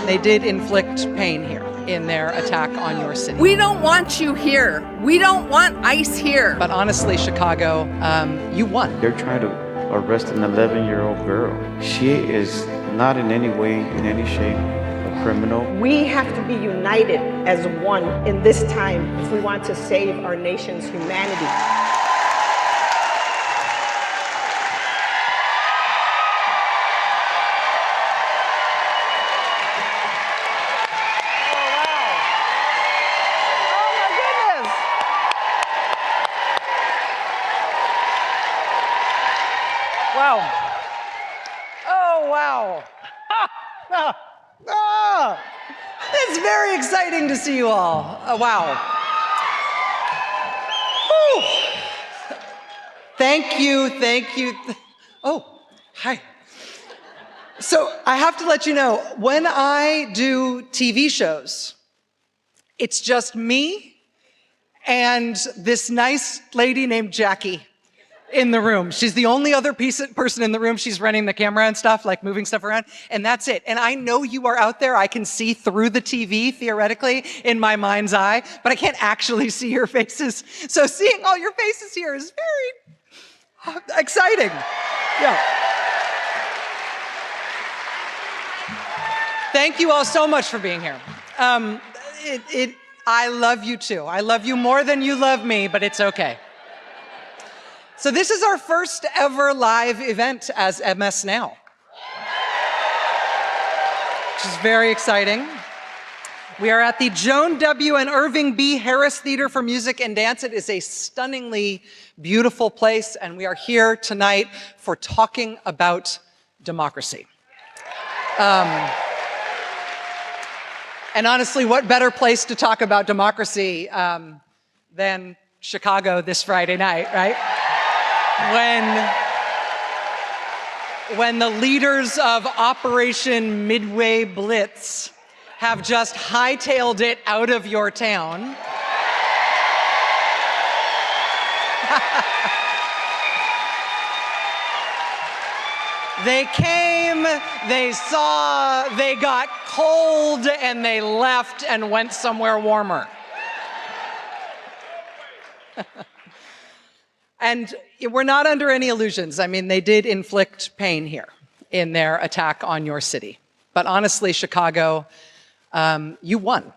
They did inflict pain here in their attack on your city. We don't want you here. We don't want ICE here. But honestly, Chicago, you won. They're trying to arrest an 11-year-old girl. She is not in any way, in any shape, a criminal. We have to be united as one in this time if we want to save our nation's humanity. Wow. Oh, wow. It's very exciting to see you all. Wow. Whew. Thank you. Oh, hi. So I have to let you know, when I do TV shows, it's just me and this nice lady named Jackie in the room. She's the only other person in the room. She's running the camera and stuff, like moving stuff around, and that's it. And I know you are out there. I can see through the TV, theoretically, in my mind's eye, but I can't actually see your faces. So seeing all your faces here is very exciting. Yeah. Thank you all so much for being here. I love you too. I love you more than you love me, but it's okay. So this is our first ever live event as MS Now, which is very exciting. We are at the Joan W. and Irving B. Harris Theater for Music and Dance. It is a stunningly beautiful place, and we are here tonight for talking about democracy. And honestly, what better place to talk about democracy than Chicago this Friday night, right? When the leaders of Operation Midway Blitz have just hightailed it out of your town. They came, they saw, they got cold, and they left and went somewhere warmer. And we're not under any illusions. I mean, they did inflict pain here in their attack on your city. But honestly, Chicago, you won.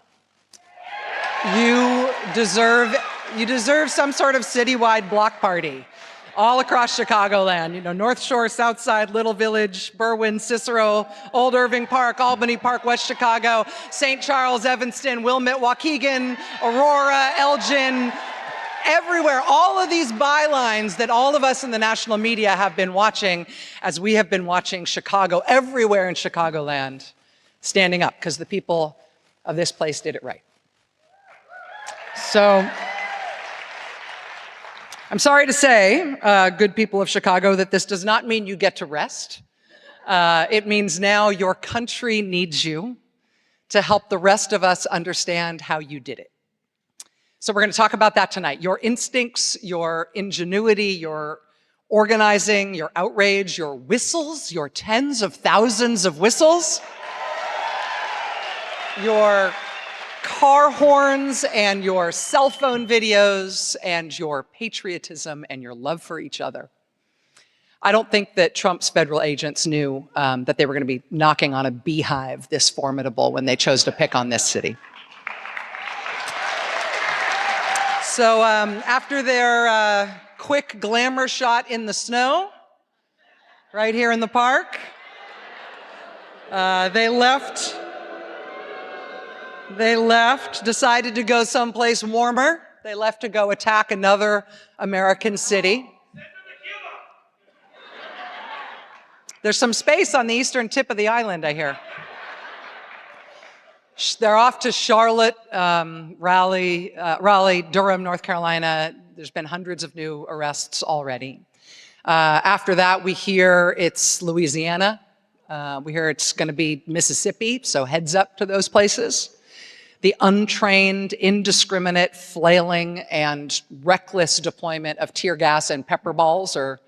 You deserve some sort of citywide block party all across Chicagoland. You know, North Shore, South Side, Little Village, Berwyn, Cicero, Old Irving Park, Albany Park, West Chicago, St. Charles, Evanston, Wilmette, Waukegan, Aurora, Elgin, everywhere. All of these bylines that all of us in the national media have been watching as we have been watching Chicago, everywhere in Chicagoland, standing up because the people of this place did it right. So I'm sorry to say, good people of Chicago, that this does not mean you get to rest. It means now your country needs you to help the rest of us understand how you did it. So we're going to talk about that tonight. Your instincts, your ingenuity, your organizing, your outrage, your whistles, your tens of thousands of whistles, your car horns and your cell phone videos, and your patriotism and your love for each other. I don't think that Trump's federal agents knew that they were going to be knocking on a beehive this formidable when they chose to pick on this city. So after their quick glamour shot in the snow, right here in the park, they left, decided to go someplace warmer. They left to go attack another American city. There's some space on the eastern tip of the island, I hear. They're off to Charlotte, Raleigh, Durham, North Carolina. There's been hundreds of new arrests already. After that, we hear it's Louisiana. We hear it's going to be Mississippi, so heads up to those places. The untrained, indiscriminate, flailing, and reckless deployment of tear gas and pepper balls are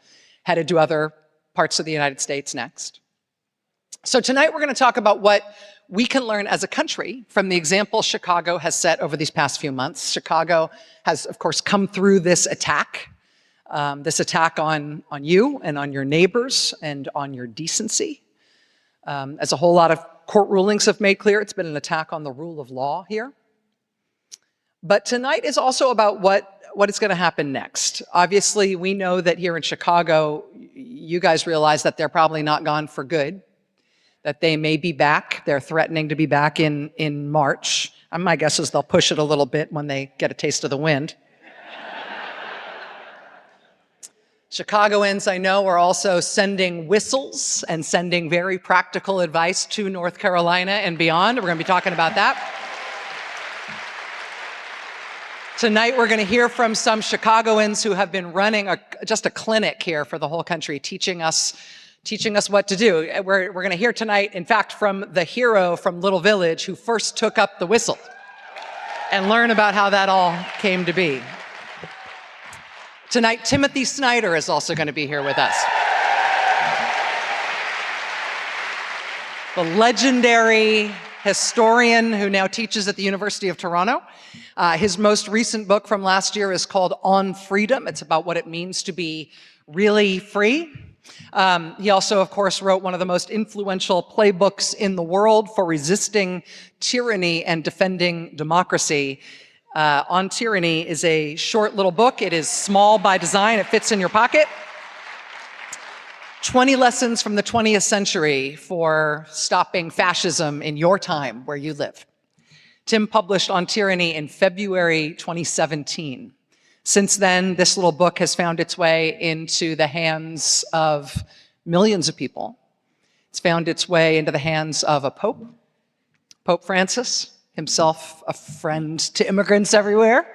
headed to other parts of the United States next. So tonight we're going to talk about what we can learn as a country from the example Chicago has set over these past few months. Chicago has, of course, come through this attack on you and on your neighbors and on your decency. As a whole lot of court rulings have made clear, it's been an attack on the rule of law here. But tonight is also about what is going to happen next. Obviously, we know that here in Chicago, you guys realize that they're probably not gone for good, that they may be back. They're threatening to be back in March. My guess is they'll push it a little bit when they get a taste of the wind. Chicagoans, I know, are also sending whistles and sending very practical advice to North Carolina and beyond. We're going to be talking about that. Tonight, we're going to hear from some Chicagoans who have been running just a clinic here for the whole country, teaching us what to do. We're going to hear tonight, in fact, from the hero from Little Village who first took up the whistle and learn about how that all came to be. Tonight, Timothy Snyder is also going to be here with us. The legendary historian who now teaches at the University of Toronto. His most recent book from last year is called On Freedom. It's about what it means to be really free. He also, of course, wrote one of the most influential playbooks in the world for resisting tyranny and defending democracy. On Tyranny is a short little book. It is small by design. It fits in your pocket. 20 lessons from the 20th century for stopping fascism in your time where you live. Tim published On Tyranny in February 2017. Since then, this little book has found its way into the hands of millions of people. It's found its way into the hands of a pope, Pope Francis, himself a friend to immigrants everywhere.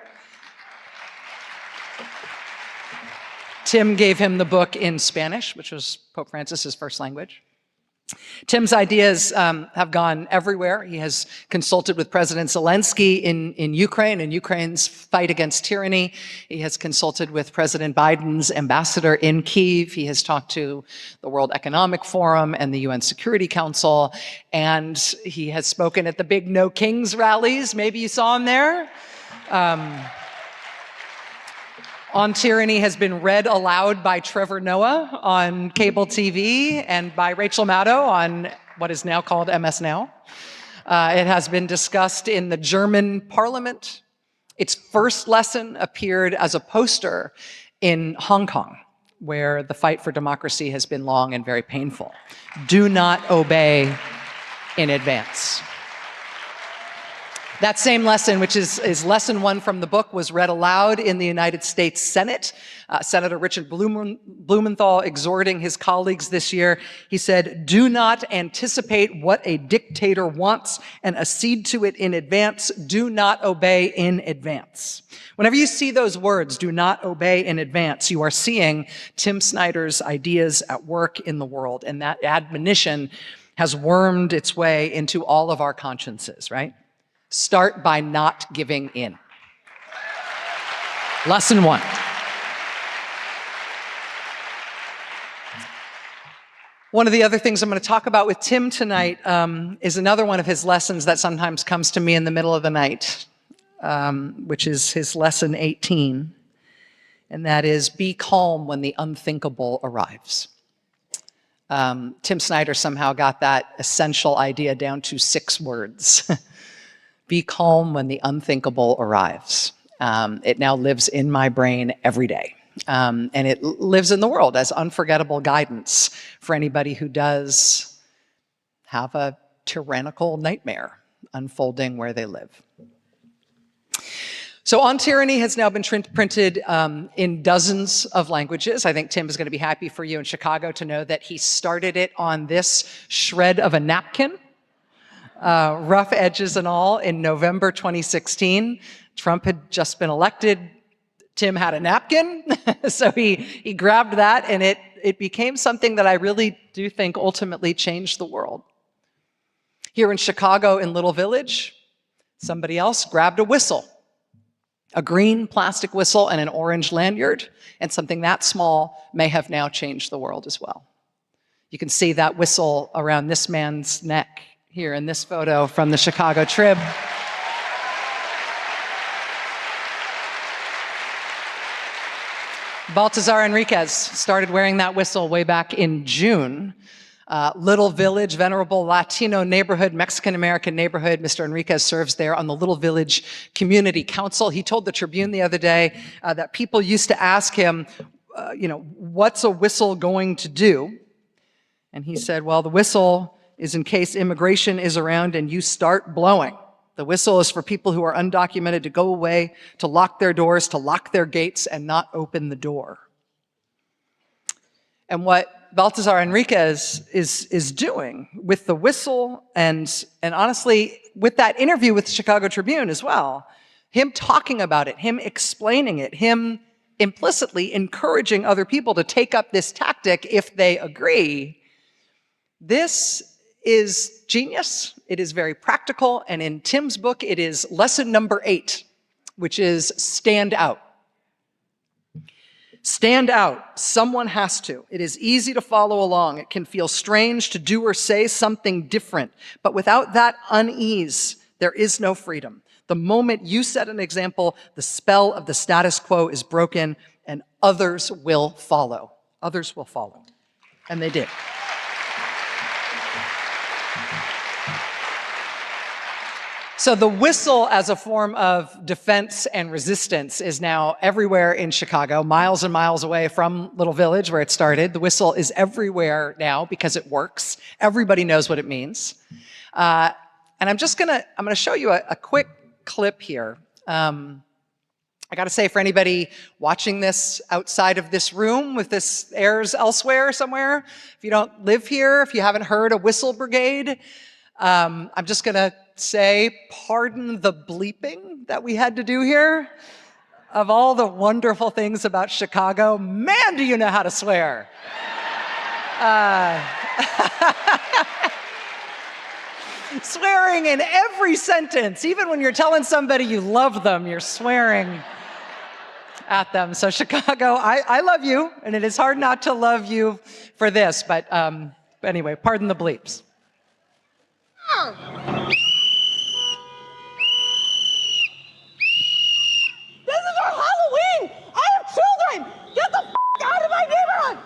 Tim gave him the book in Spanish, which was Pope Francis's first language. Tim's ideas have gone everywhere. He has consulted with President Zelensky in Ukraine's fight against tyranny. He has consulted with President Biden's ambassador in Kyiv. He has talked to the World Economic Forum and the UN Security Council. And he has spoken at the big No Kings rallies. Maybe you saw him there. On Tyranny has been read aloud by Trevor Noah on cable TV and by Rachel Maddow on what is now called MS Now. It has been discussed in the German parliament. Its first lesson appeared as a poster in Hong Kong, where the fight for democracy has been long and very painful. Do not obey in advance. That same lesson, which is lesson one from the book, was read aloud in the United States Senate. Senator Richard Blumenthal exhorting his colleagues this year. He said, "Do not anticipate what a dictator wants and accede to it in advance. Do not obey in advance." Whenever you see those words, "do not obey in advance," you are seeing Tim Snyder's ideas at work in the world. And that admonition has wormed its way into all of our consciences, right? Start by not giving in. Lesson one. One of the other things I'm going to talk about with Tim tonight is another one of his lessons that sometimes comes to me in the middle of the night, which is his lesson 18, and that is be calm when the unthinkable arrives. Tim Snyder somehow got that essential idea down to 6 words. Be calm when the unthinkable arrives. It now lives in my brain every day. And it lives in the world as unforgettable guidance for anybody who does have a tyrannical nightmare unfolding where they live. So On Tyranny has now been printed in dozens of languages. I think Tim is going to be happy for you in Chicago to know that he started it on this shred of a napkin. Rough edges and all, in November 2016. Trump had just been elected. Tim had a napkin, so he grabbed that, and it became something that I really do think ultimately changed the world. Here in Chicago, in Little Village, somebody else grabbed a whistle, a green plastic whistle and an orange lanyard, and something that small may have now changed the world as well. You can see that whistle around this man's neck. here in this photo from the Chicago Trib. Baltazar Enriquez started wearing that whistle way back in June. Little Village, venerable Latino neighborhood, Mexican-American neighborhood. Mr. Enriquez serves there on the Little Village Community Council. He told the Tribune the other day that people used to ask him, what's a whistle going to do? And he said, well, the whistle is in case immigration is around and you start blowing. The whistle is for people who are undocumented to go away, to lock their doors, to lock their gates, and not open the door. And what Baltazar Enriquez is doing with the whistle and honestly, with that interview with the Chicago Tribune as well, him talking about it, him explaining it, him implicitly encouraging other people to take up this tactic if they agree, this is genius. It is very practical. And in Tim's book, it is lesson number 8, which is stand out. Stand out. Someone has to. It is easy to follow along. It can feel strange to do or say something different. But without that unease, there is no freedom. The moment you set an example, the spell of the status quo is broken and others will follow. Others will follow. And they did. So the whistle as a form of defense and resistance is now everywhere in Chicago, miles and miles away from Little Village where it started. The whistle is everywhere now because it works. Everybody knows what it means. And I'm gonna show you a quick clip here. I gotta say, for anybody watching this outside of this room, with this airs elsewhere somewhere, if you don't live here, if you haven't heard a whistle brigade, I'm just gonna say, pardon the bleeping that we had to do here. Of all the wonderful things about Chicago, man, do you know how to swear. Swearing in every sentence, even when you're telling somebody you love them, you're swearing at them. So Chicago, I love you, and it is hard not to love you for this, but anyway, pardon the bleeps. This is our Halloween! I have children! Get the f*** out of my neighborhood!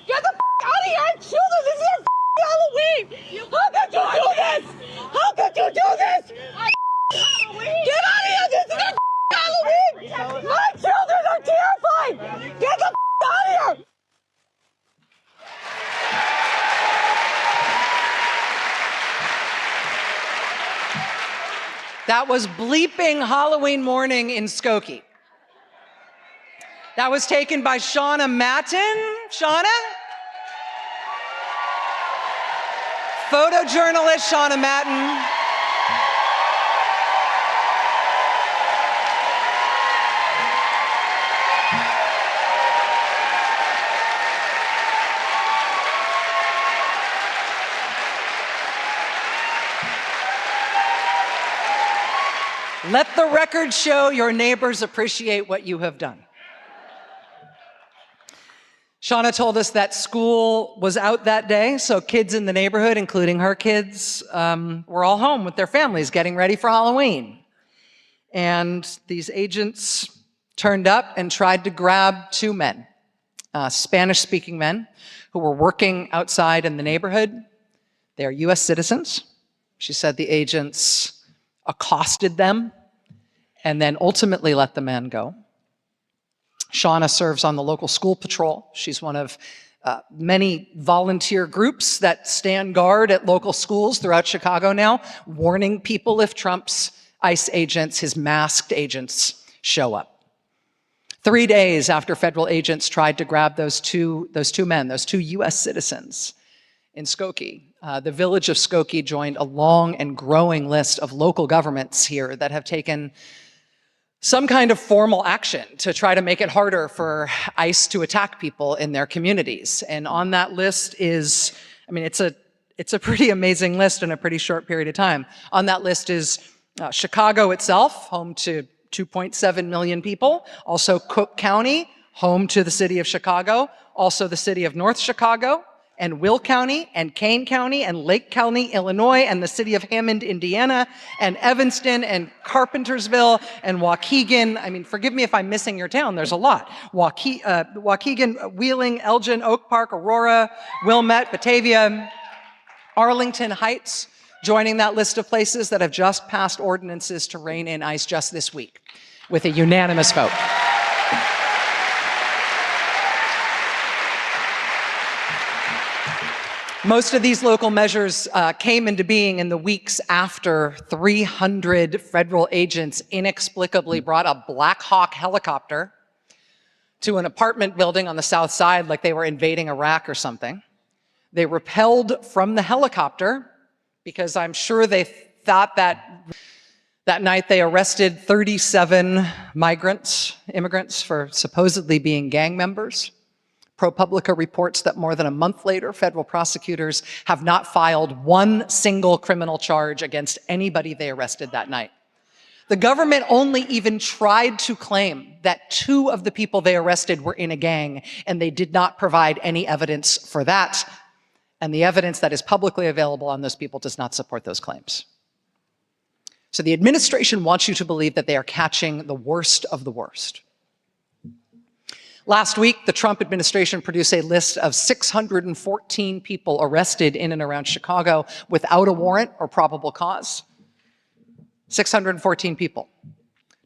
Get the f*** out of here! I have children! This is our f***ing Halloween! How could you do this? How could you do this? Get out of here! This is our f***ing Halloween! My children are terrified! Get the f*** out of here! That was bleeping Halloween morning in Skokie. That was taken by Shauna Matten. Shauna? Photojournalist Shauna Matten. Let the record show your neighbors appreciate what you have done. Shauna told us that school was out that day, so kids in the neighborhood, including her kids, were all home with their families getting ready for Halloween. And these agents turned up and tried to grab 2 men, Spanish-speaking men, who were working outside in the neighborhood. They are U.S. citizens. She said the agents accosted them, and then ultimately let the man go. Shauna serves on the local school patrol. She's one of many volunteer groups that stand guard at local schools throughout Chicago now, warning people if Trump's ICE agents, his masked agents, show up. 3 days after federal agents tried to grab those two men, those 2 U.S. citizens in Skokie, the village of Skokie joined a long and growing list of local governments here that have taken some kind of formal action to try to make it harder for ICE to attack people in their communities. And on that list is, I mean, it's a pretty amazing list in a pretty short period of time. On that list is Chicago itself, home to 2.7 million people. Also Cook County, home to the city of Chicago, also the city of North Chicago, and Will County, and Kane County, and Lake County, Illinois, and the city of Hammond, Indiana, and Evanston, and Carpentersville, and Waukegan. I mean, forgive me if I'm missing your town, there's a lot. Waukegan, Wheeling, Elgin, Oak Park, Aurora, Wilmette, Batavia, Arlington Heights, joining that list of places that have just passed ordinances to rein in ICE just this week with a unanimous vote. Most of these local measures came into being in the weeks after 300 federal agents inexplicably brought a Black Hawk helicopter to an apartment building on the south side like they were invading Iraq or something. They rappelled from the helicopter because I'm sure they thought that night they arrested 37 immigrants for supposedly being gang members. ProPublica reports that more than a month later, federal prosecutors have not filed one single criminal charge against anybody they arrested that night. The government only even tried to claim that 2 of the people they arrested were in a gang, and they did not provide any evidence for that. And the evidence that is publicly available on those people does not support those claims. So the administration wants you to believe that they are catching the worst of the worst. Last week, the Trump administration produced a list of 614 people arrested in and around Chicago without a warrant or probable cause. 614 people.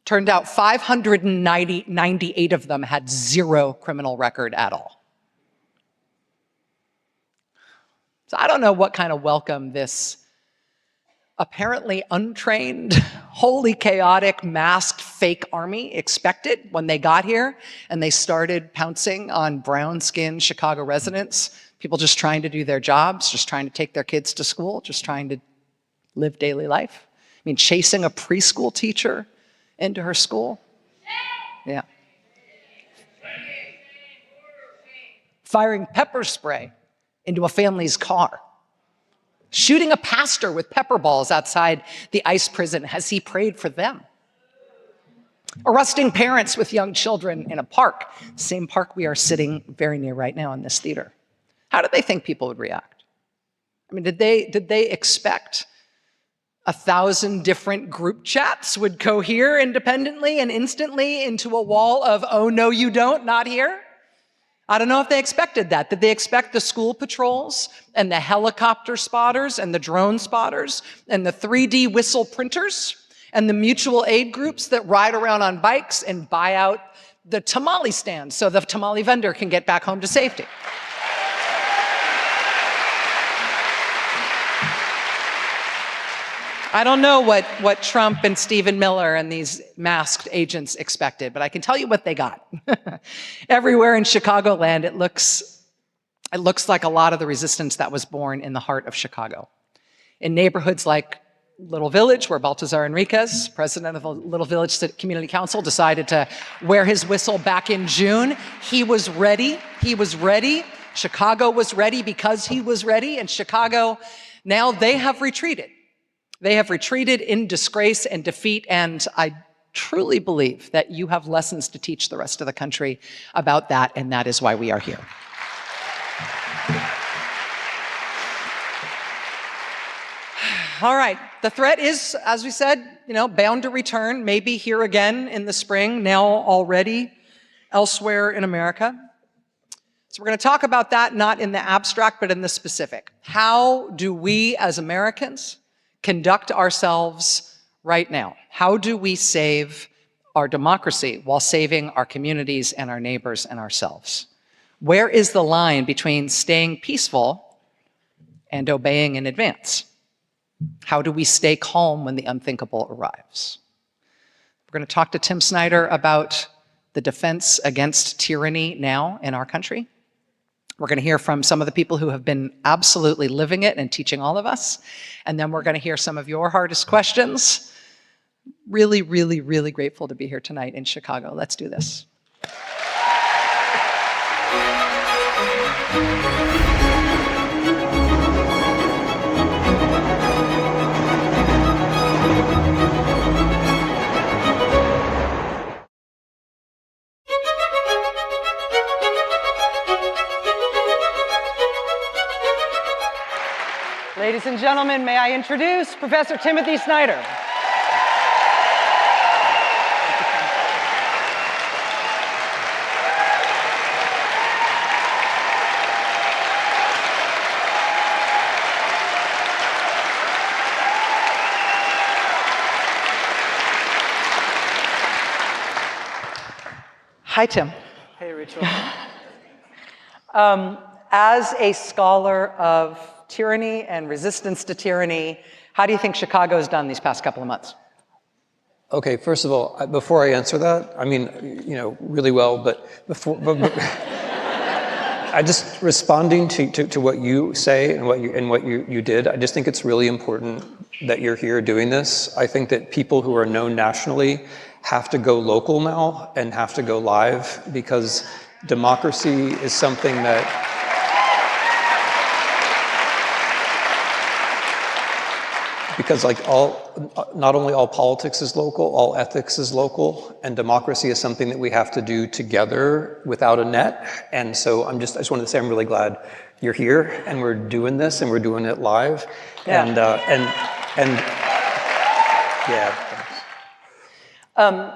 Turned out 598 of them had 0 criminal record at all. So I don't know what kind of welcome this apparently untrained, wholly chaotic, masked fake army expected when they got here and they started pouncing on brown-skinned Chicago residents, people just trying to do their jobs, just trying to take their kids to school, just trying to live daily life. I mean, chasing a preschool teacher into her school. Yeah. Firing pepper spray into a family's car. Shooting a pastor with pepper balls outside the ICE prison as he prayed for them. Arresting parents with young children in a park, the same park we are sitting very near right now in this theater. How did they think people would react? I mean, did they expect 1,000 different group chats would cohere independently and instantly into a wall of, oh no you don't, not here? I don't know if they expected that. Did they expect the school patrols and the helicopter spotters and the drone spotters and the 3D whistle printers and the mutual aid groups that ride around on bikes and buy out the tamale stand so the tamale vendor can get back home to safety? I don't know what Trump and Stephen Miller and these masked agents expected, but I can tell you what they got. Everywhere in Chicagoland, it looks like a lot of the resistance that was born in the heart of Chicago. In neighborhoods like Little Village, where Baltazar Enriquez, president of the Little Village Community Council, decided to wear his whistle back in June. He was ready. He was ready. Chicago was ready because he was ready. And Chicago, now they have retreated. They have retreated in disgrace and defeat, and I truly believe that you have lessons to teach the rest of the country about that, and that is why we are here. All right, the threat is, as we said, bound to return, maybe here again in the spring, now already elsewhere in America. So we're going to talk about that not in the abstract, but in the specific. How do we as Americans conduct ourselves right now? How do we save our democracy while saving our communities and our neighbors and ourselves? Where is the line between staying peaceful and obeying in advance? How do we stay calm when the unthinkable arrives? We're going to talk to Tim Snyder about the defense against tyranny now in our country. We're going to hear from some of the people who have been absolutely living it and teaching all of us. And then we're going to hear some of your hardest questions. Really, really, really grateful to be here tonight in Chicago. Let's do this. Ladies and gentlemen, may I introduce Professor Timothy Snyder. Hi, Tim. Hey, Rachel. As a scholar of tyranny and resistance to tyranny, how do you think Chicago's done these past couple of months? Okay, first of all, before I answer that, I mean, really well, but I just responding to what you say and what you did, I just think it's really important that you're here doing this. I think that people who are known nationally have to go local now and have to go live, because democracy is something that not only all politics is local, all ethics is local, and democracy is something that we have to do together without a net. And so I just wanted to say I'm really glad you're here and we're doing this and we're doing it live. Yeah. And yeah.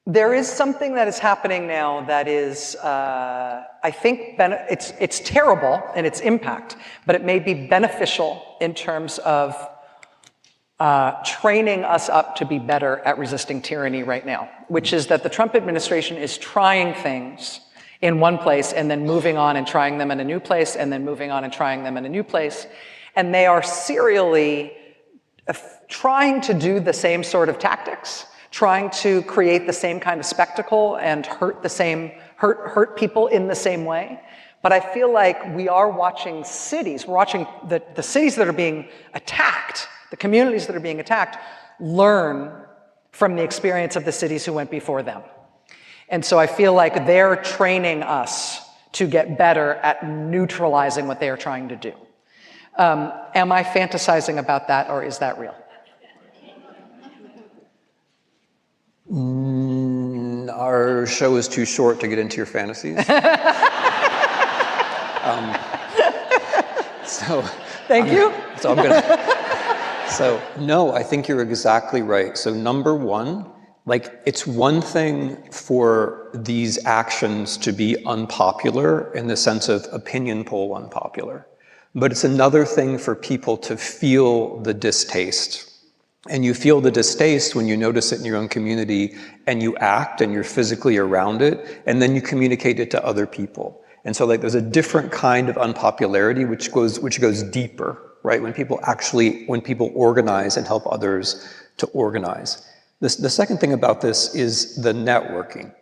There is something that is happening now that is, I think, it's terrible in its impact, but it may be beneficial in terms of training us up to be better at resisting tyranny right now, which is that the Trump administration is trying things in one place and then moving on and trying them in a new place and then moving on and trying them in a new place. And they are serially trying to do the same sort of tactics, trying to create the same kind of spectacle and hurt people in the same way. But I feel like we are watching cities, we're watching the cities that are being attacked, the communities that are being attacked, learn from the experience of the cities who went before them. And so I feel like they're training us to get better at neutralizing what they are trying to do. Am I fantasizing about that, or is that real? Our show is too short to get into your fantasies. Thank you. So no, I think you're exactly right. So number one, it's one thing for these actions to be unpopular in the sense of opinion poll unpopular, but it's another thing for people to feel the distaste. And you feel the distaste when you notice it in your own community and you act and you're physically around it, and then you communicate it to other people. And so there's a different kind of unpopularity which goes deeper, right? When people organize and help others to organize. The second thing about this is the networking.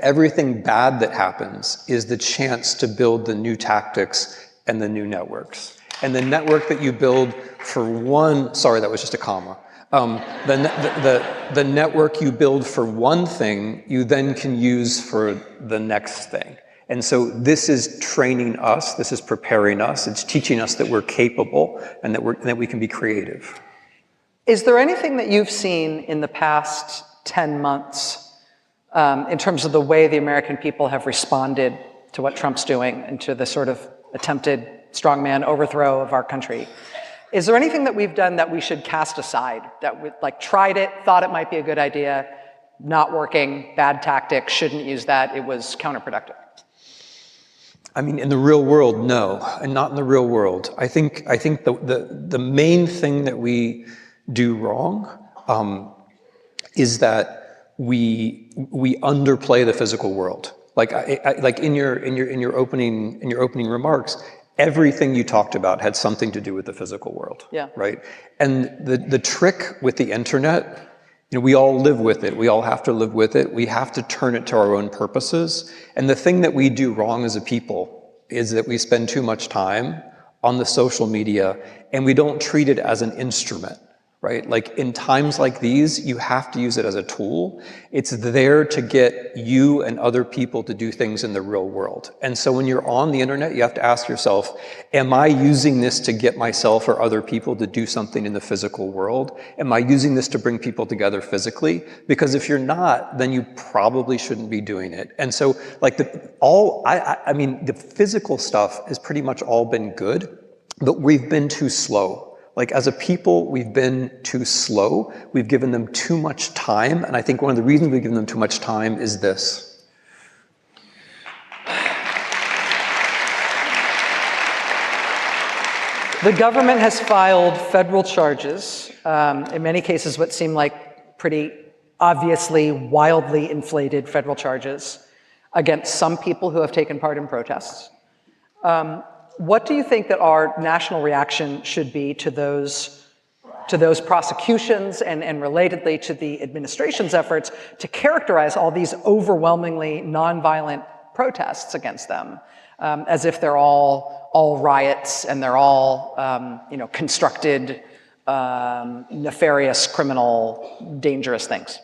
Everything bad that happens is the chance to build the new tactics and the new networks. And the network that you build for one, sorry, that was just a comma. The network you build for one thing, you then can use for the next thing. And so this is training us, this is preparing us, it's teaching us that we're capable and that we can be creative. Is there anything that you've seen in the past 10 months in terms of the way the American people have responded to what Trump's doing and to the sort of attempted strongman overthrow of our country? Is there anything that we've done that we should cast aside, that we tried it, thought it might be a good idea, not working, bad tactic, shouldn't use that, it was counterproductive? I mean, in the real world, no, and not in the real world. I think the main thing that we do wrong is that we underplay the physical world. In your opening remarks, everything you talked about had something to do with the physical world. Yeah. Right? And the trick with the internet, we all live with it. We all have to live with it. We have to turn it to our own purposes. And the thing that we do wrong as a people is that we spend too much time on the social media and we don't treat it as an instrument. Right? In times like these, you have to use it as a tool. It's there to get you and other people to do things in the real world. And so when you're on the internet, you have to ask yourself, am I using this to get myself or other people to do something in the physical world? Am I using this to bring people together physically? Because if you're not, then you probably shouldn't be doing it. And so the physical stuff has pretty much all been good. But we've been too slow. Like, as a people, we've been too slow. We've given them too much time. And I think one of the reasons we've given them too much time is this. The government has filed federal charges, in many cases what seem like pretty obviously wildly inflated federal charges, against some people who have taken part in protests. What do you think that our national reaction should be to those prosecutions and relatedly to the administration's efforts to characterize all these overwhelmingly nonviolent protests against them as if they're all riots and they're all constructed, nefarious, criminal, dangerous things?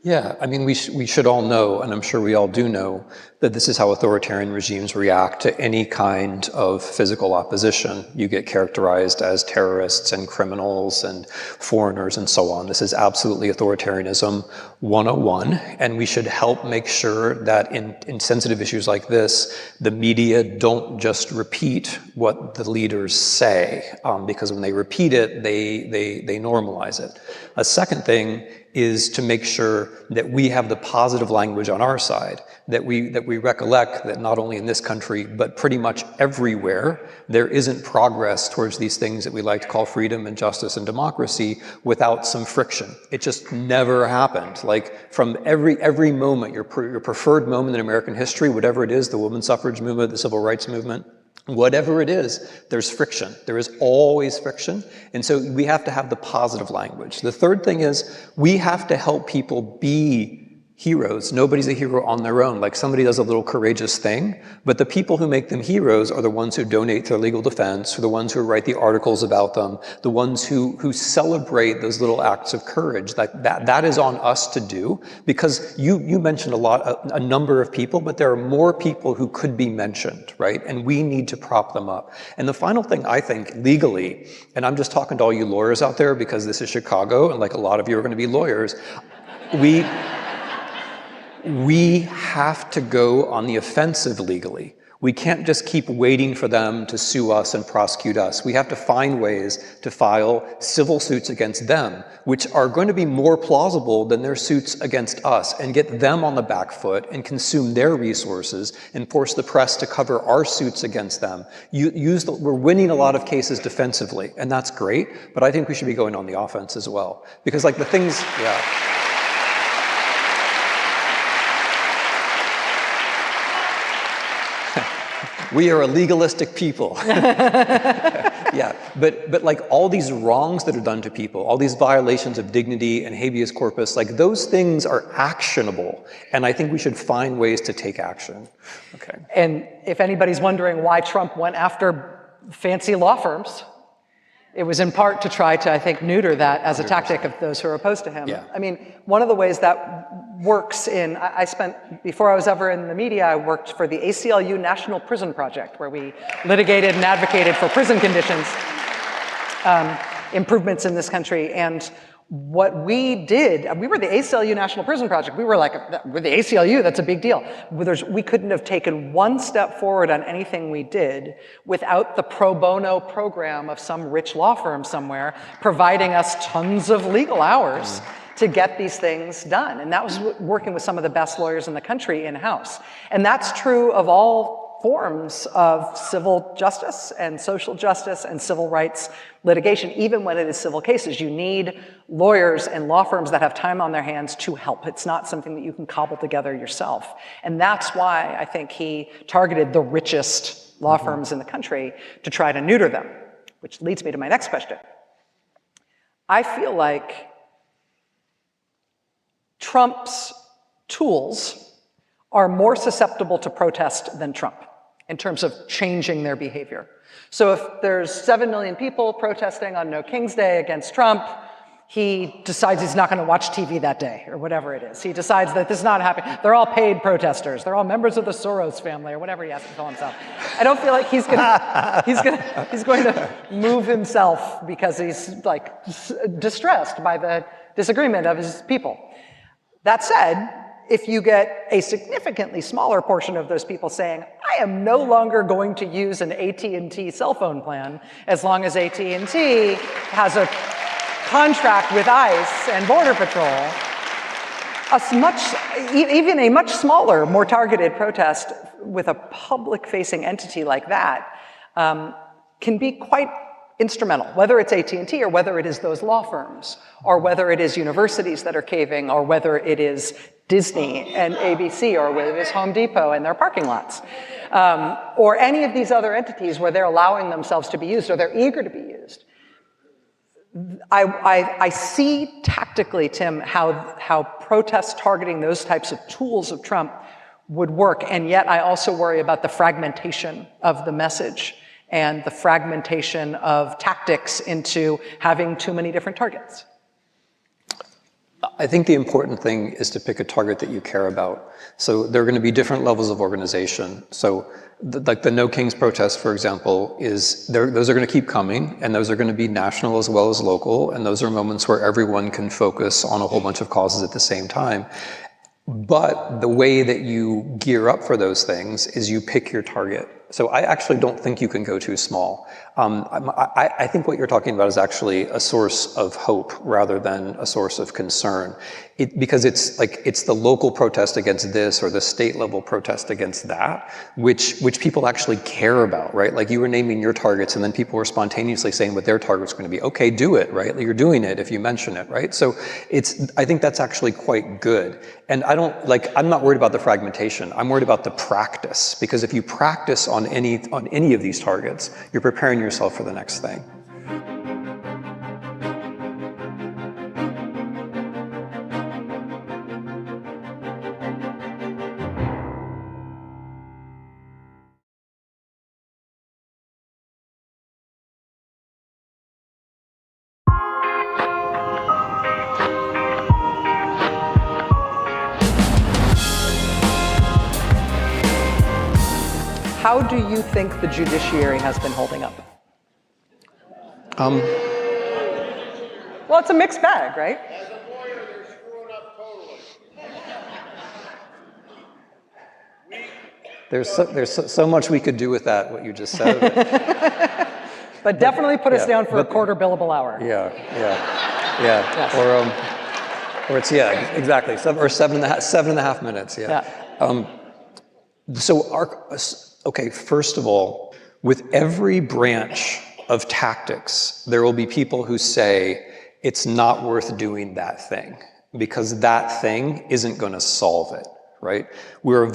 Yeah, I mean, we should all know, and I'm sure we all do know, that this is how authoritarian regimes react to any kind of physical opposition. You get characterized as terrorists and criminals and foreigners and so on. This is absolutely authoritarianism 101, and we should help make sure that in sensitive issues like this, the media don't just repeat what the leaders say, because when they repeat it, they normalize it. A second thing is to make sure that we have the positive language on our side, that we recollect that not only in this country, but pretty much everywhere, there isn't progress towards these things that we like to call freedom and justice and democracy without some friction. It just never happened. Like, from every moment, your preferred moment in American history, whatever it is, the women's suffrage movement, the civil rights movement, whatever it is, there's friction. There is always friction. And so we have to have the positive language. The third thing is we have to help people be heroes. Nobody's a hero on their own. Like, somebody does a little courageous thing, but the people who make them heroes are the ones who donate to their legal defense, or the ones who write the articles about them, the ones who celebrate those little acts of courage. That is on us to do, because you mentioned a number of people, but there are more people who could be mentioned, right? And we need to prop them up. And the final thing, I think, legally, and I'm just talking to all you lawyers out there because this is Chicago, and like a lot of you are going to be lawyers, we have to go on the offensive legally. We can't just keep waiting for them to sue us and prosecute us. We have to find ways to file civil suits against them, which are going to be more plausible than their suits against us, and get them on the back foot and consume their resources and force the press to cover our suits against them. We're winning a lot of cases defensively, and that's great, but I think we should be going on the offense as well. Because, like, the things, yeah. We are a legalistic people. Yeah, but like, all these wrongs that are done to people, all these violations of dignity and habeas corpus, like, those things are actionable. And I think we should find ways to take action. Okay. And if anybody's wondering why Trump went after fancy law firms, it was in part to try to, I think, neuter that as a tactic of those who are opposed to him. Yeah. I mean, one of the ways that works before I was ever in the media, I worked for the ACLU National Prison Project, where we litigated and advocated for prison conditions, improvements in this country. And what we did, we were the ACLU National Prison Project. We were like, we're the ACLU, that's a big deal. We couldn't have taken one step forward on anything we did without the pro bono program of some rich law firm somewhere providing us tons of legal hours to get these things done. And that was working with some of the best lawyers in the country in-house. And that's true of all forms of civil justice and social justice and civil rights litigation. Even when it is civil cases, you need lawyers and law firms that have time on their hands to help. It's not something that you can cobble together yourself. And that's why I think he targeted the richest law firms in the country to try to neuter them, which leads me to my next question. I feel like Trump's tools are more susceptible to protest than Trump in terms of changing their behavior. So if there's 7 million people protesting on No King's Day against Trump, he decides he's not going to watch TV that day, or whatever it is. He decides that this is not happening. They're all paid protesters. They're all members of the Soros family, or whatever he has to call himself. I don't feel like he's going to move himself because he's, like, distressed by the disagreement of his people. That said, if you get a significantly smaller portion of those people saying, I am no longer going to use an AT&T cell phone plan as long as AT&T has a contract with ICE and Border Patrol, even a much smaller, more targeted protest with a public-facing entity like that can be quite instrumental, whether it's AT&T or whether it is those law firms, or whether it is universities that are caving, or whether it is Disney and ABC, or whether it is Home Depot and their parking lots, or any of these other entities where they're allowing themselves to be used, or they're eager to be used. I see tactically, Tim, how protests targeting those types of tools of Trump would work, and yet I also worry about the fragmentation of the message and the fragmentation of tactics into having too many different targets. I think the important thing is to pick a target that you care about. So there are going to be different levels of organization. So like the No Kings protest, for example, those are going to keep coming, and those are going to be national as well as local, and those are moments where everyone can focus on a whole bunch of causes at the same time. But the way that you gear up for those things is you pick your target. So I actually don't think you can go too small. I think what you're talking about is actually a source of hope rather than a source of concern. Because it's the local protest against this or the state level protest against that, which people actually care about, right? Like you were naming your targets and then people were spontaneously saying what their target's going to be. Okay, do it, right? You're doing it if you mention it, right? So I think that's actually quite good. And I'm not worried about the fragmentation. I'm worried about the practice, because if you practice on any of these targets, you're preparing yourself for the next thing. How do you think the judiciary has been holding up? Well, it's a mixed bag, right? As a lawyer, they're screwing up totally. There's so much we could do with that, what you just said. But definitely put us down for a quarter billable hour. Yeah. Yes. Or it's exactly 7.5 minutes. Yeah. Okay, first of all, with every branch of tactics, there will be people who say it's not worth doing that thing because that thing isn't going to solve it, right? We're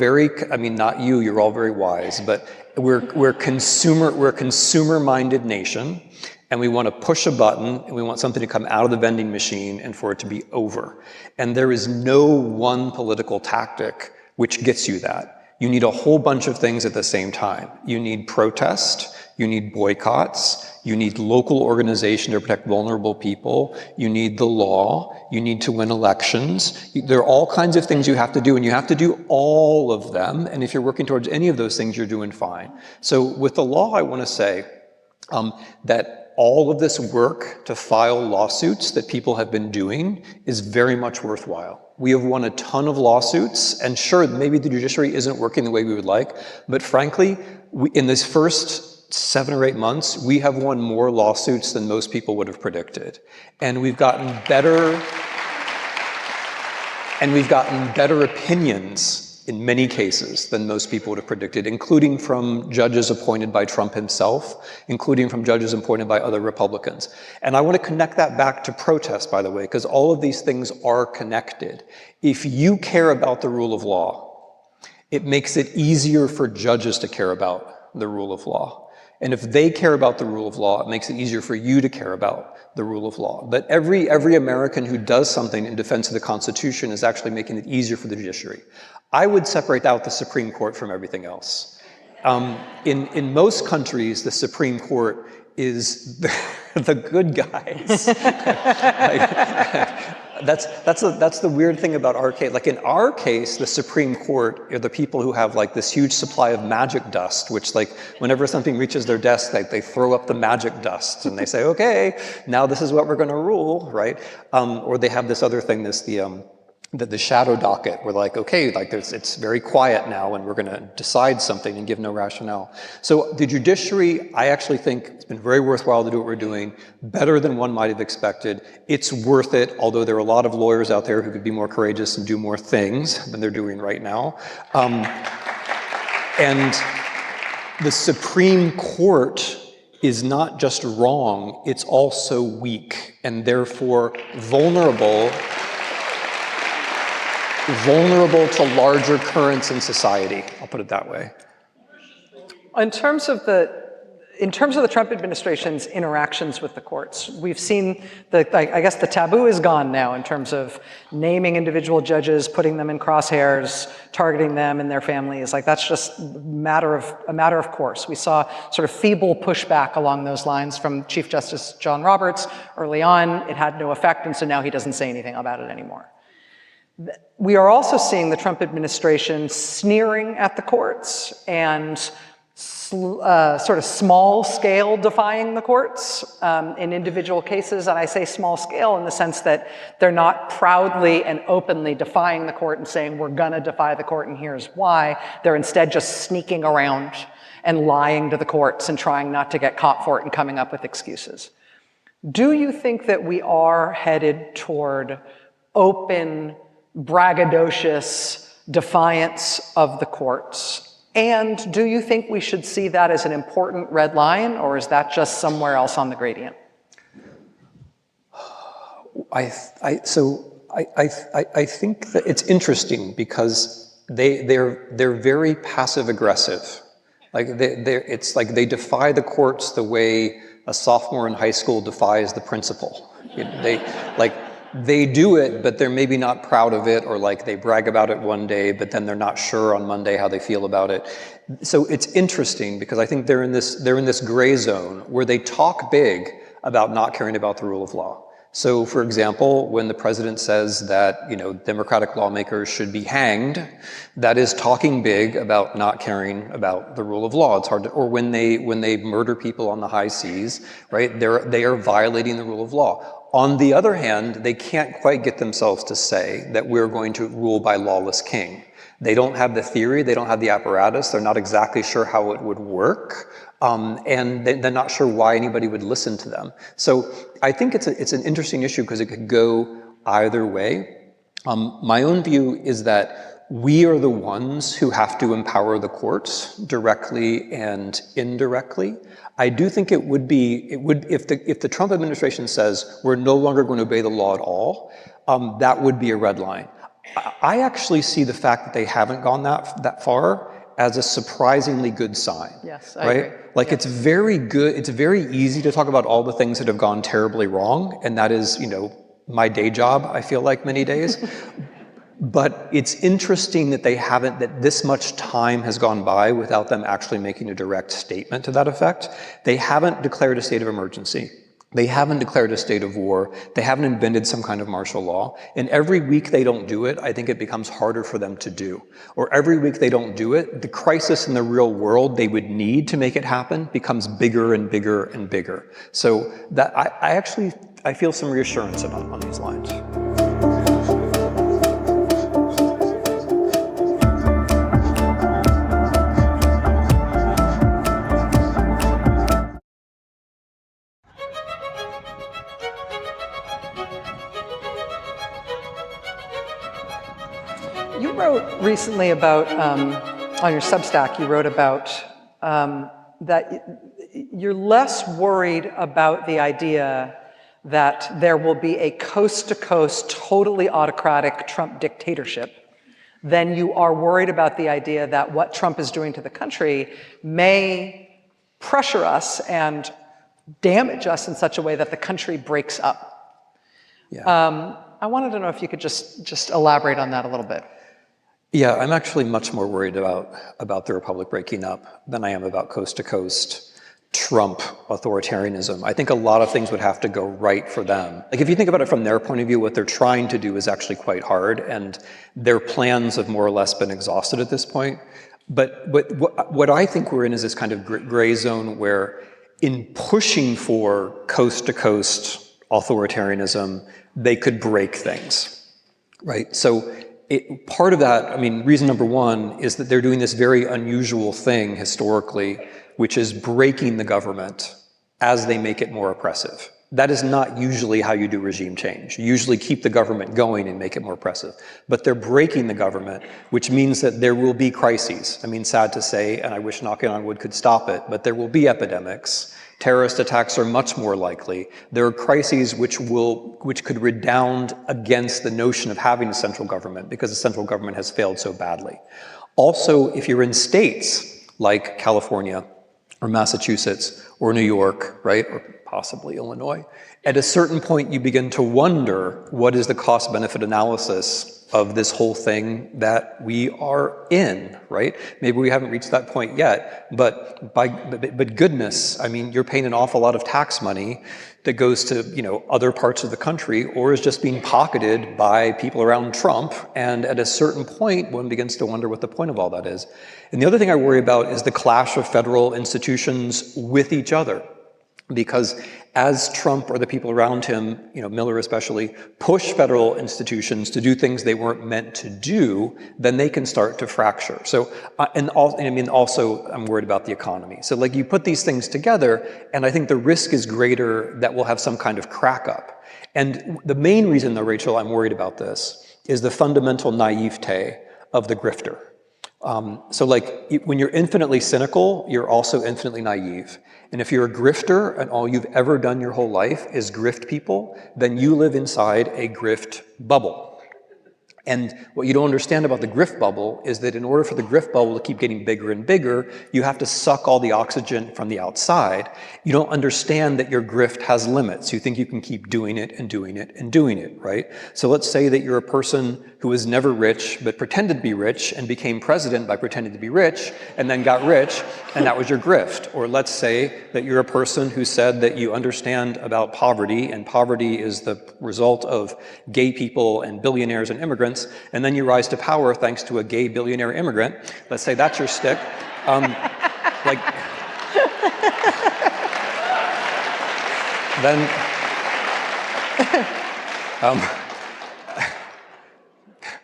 not you, you're all very wise, but we're a consumer-minded nation, and we want to push a button, and we want something to come out of the vending machine and for it to be over. And there is no one political tactic which gets you that. You need a whole bunch of things at the same time. You need protest, you need boycotts, you need local organization to protect vulnerable people, you need the law, you need to win elections. There are all kinds of things you have to do, and you have to do all of them, and if you're working towards any of those things, you're doing fine. So with the law, I want to say that all of this work to file lawsuits that people have been doing is very much worthwhile. We have won a ton of lawsuits, and sure, maybe the judiciary isn't working the way we would like, but frankly, in this first 7 or 8 months, we have won more lawsuits than most people would have predicted. And we've gotten better opinions in many cases than most people would have predicted, including from judges appointed by Trump himself, including from judges appointed by other Republicans. And I want to connect that back to protest, by the way, because all of these things are connected. If you care about the rule of law, it makes it easier for judges to care about the rule of law. And if they care about the rule of law, it makes it easier for you to care about the rule of law. But every American who does something in defense of the Constitution is actually making it easier for the judiciary. I would separate out the Supreme Court from everything else. In most countries, the Supreme Court is the good guys. That's the weird thing about our case. Like in our case, the Supreme Court are the people who have like this huge supply of magic dust, which like whenever something reaches their desk, they throw up the magic dust and they say, okay, now this is what we're going to rule, right? Or they have this other thing, the the shadow docket, we're like, okay, like it's very quiet now and we're gonna decide something and give no rationale. So the judiciary, I actually think it's been very worthwhile to do what we're doing, better than one might have expected. It's worth it, although there are a lot of lawyers out there who could be more courageous and do more things than they're doing right now. And the Supreme Court is not just wrong, it's also weak and therefore vulnerable to larger currents in society. I'll put it that way. In terms of the Trump administration's interactions with the courts, we've seen I guess the taboo is gone now in terms of naming individual judges, putting them in crosshairs, targeting them and their families. Like that's just a matter of course. We saw sort of feeble pushback along those lines from Chief Justice John Roberts early on. It had no effect, and so now he doesn't say anything about it anymore. We are also seeing the Trump administration sneering at the courts and sort of small-scale defying the courts in individual cases. And I say small-scale in the sense that they're not proudly and openly defying the court and saying, we're gonna defy the court and here's why. They're instead just sneaking around and lying to the courts and trying not to get caught for it and coming up with excuses. Do you think that we are headed toward open, braggadocious defiance of the courts? And do you think we should see that as an important red line, or is that just somewhere else on the gradient? I think that it's interesting because they're very passive aggressive. Like it's like they defy the courts the way a sophomore in high school defies the principal. They do it, but they're maybe not proud of it, or like they brag about it one day, but then they're not sure on Monday how they feel about it. So it's interesting because I think they're in this gray zone where they talk big about not caring about the rule of law. So for example, when the president says that, Democratic lawmakers should be hanged, that is talking big about not caring about the rule of law. It's hard to, or when they murder people on the high seas, right? They are violating the rule of law. On the other hand, they can't quite get themselves to say that we're going to rule by lawless king. They don't have the theory, they don't have the apparatus, they're not exactly sure how it would work, and they're not sure why anybody would listen to them. So I think it's an interesting issue because it could go either way. My own view is that we are the ones who have to empower the courts directly and indirectly. I do think it would if the Trump administration says we're no longer going to obey the law at all, that would be a red line. I actually see the fact that they haven't gone that far as a surprisingly good sign. Yes, I agree. Like it's very good. It's very easy to talk about all the things that have gone terribly wrong, and that is, my day job, I feel like many days. But it's interesting that that this much time has gone by without them actually making a direct statement to that effect. They haven't declared a state of emergency. They haven't declared a state of war. They haven't invented some kind of martial law. And every week they don't do it, I think it becomes harder for them to do. Or every week they don't do it, the crisis in the real world they would need to make it happen becomes bigger and bigger and bigger. So that I feel some reassurance on these lines. You wrote recently about, on your Substack, you wrote about that you're less worried about the idea that there will be a coast-to-coast, totally autocratic Trump dictatorship than you are worried about the idea that what Trump is doing to the country may pressure us and damage us in such a way that the country breaks up. Yeah. I wanted to know if you could just elaborate on that a little bit. Yeah, I'm actually much more worried about the Republic breaking up than I am about coast-to-coast Trump authoritarianism. I think a lot of things would have to go right for them. Like if you think about it from their point of view, what they're trying to do is actually quite hard, and their plans have more or less been exhausted at this point. But what I think we're in is this kind of gray zone where in pushing for coast-to-coast authoritarianism, they could break things. right? So part of that, I mean, reason number one is that they're doing this very unusual thing historically, which is breaking the government as they make it more oppressive. That is not usually how you do regime change. You usually keep the government going and make it more oppressive. But they're breaking the government, which means that there will be crises. I mean, sad to say, and I wish knocking on wood could stop it, but there will be epidemics. Terrorist attacks are much more likely. There are crises which could redound against the notion of having a central government because the central government has failed so badly. Also, if you're in states like California or Massachusetts or New York, right, or possibly Illinois, at a certain point you begin to wonder what is the cost-benefit analysis of this whole thing that we are in, right? Maybe we haven't reached that point yet, but goodness, I mean, you're paying an awful lot of tax money that goes to, you know, other parts of the country or is just being pocketed by people around Trump. And at a certain point, one begins to wonder what the point of all that is. And the other thing I worry about is the clash of federal institutions with each other. Because as Trump or the people around him, you know, Miller especially, push federal institutions to do things they weren't meant to do, then they can start to fracture. So, also I'm worried about the economy. So like you put these things together, and I think the risk is greater that we'll have some kind of crack up. And the main reason though, Rachel, I'm worried about this is the fundamental naivete of the grifter. So like when you're infinitely cynical, you're also infinitely naive. And if you're a grifter and all you've ever done your whole life is grift people, then you live inside a grift bubble. And what you don't understand about the grift bubble is that in order for the grift bubble to keep getting bigger and bigger, you have to suck all the oxygen from the outside. You don't understand that your grift has limits. You think you can keep doing it and doing it and doing it, right? So let's say that you're a person who was never rich, but pretended to be rich and became president by pretending to be rich and then got rich, and that was your grift. Or let's say that you're a person who said that you understand about poverty, and poverty is the result of gay people and billionaires and immigrants, and then you rise to power thanks to a gay billionaire immigrant. Let's say that's your stick.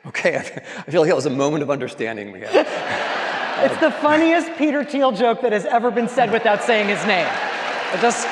Okay, I feel like that was a moment of understanding we had. It's the funniest Peter Thiel joke that has ever been said without saying his name. It just...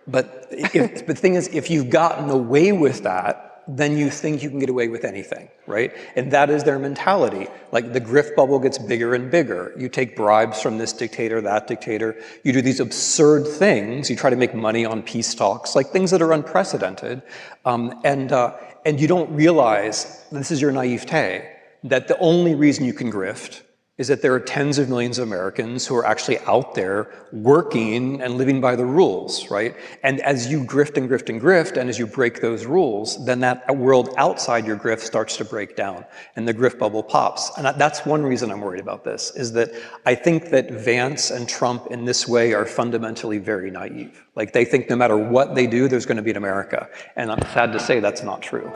But the thing is, if you've gotten away with that, then you think you can get away with anything, right? And that is their mentality. Like the grift bubble gets bigger and bigger. You take bribes from this dictator, that dictator. You do these absurd things. You try to make money on peace talks, like things that are unprecedented. And you don't realize, this is your naivete, that the only reason you can grift is that there are tens of millions of Americans who are actually out there working and living by the rules, right? And as you grift and grift and grift, and as you break those rules, then that world outside your grift starts to break down, and the grift bubble pops. And that's one reason I'm worried about this, is that I think that Vance and Trump in this way are fundamentally very naive. Like they think no matter what they do, there's gonna be an America. And I'm sad to say that's not true.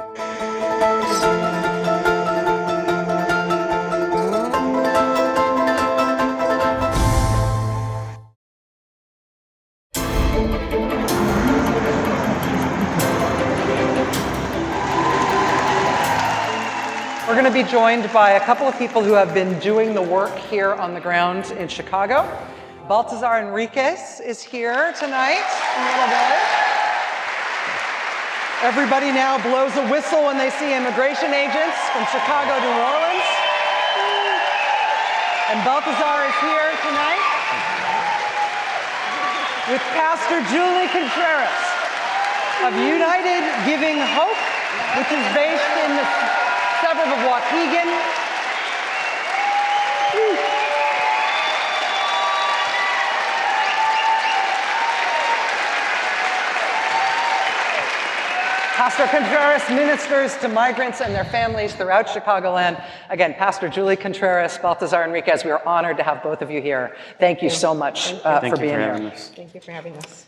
We're going to be joined by a couple of people who have been doing the work here on the ground in Chicago. Baltazar Enriquez is here tonight. A little bit. Everybody now blows a whistle when they see immigration agents from Chicago to New Orleans. And Baltazar is here tonight with Pastor Julie Contreras of United Giving Hope, which is based in the suburb of Waukegan. Pastor Contreras ministers to migrants and their families throughout Chicagoland. Again, Pastor Julie Contreras, Baltazar Enriquez, we are honored to have both of you here. Thank you so much for being here. Thank you for having us.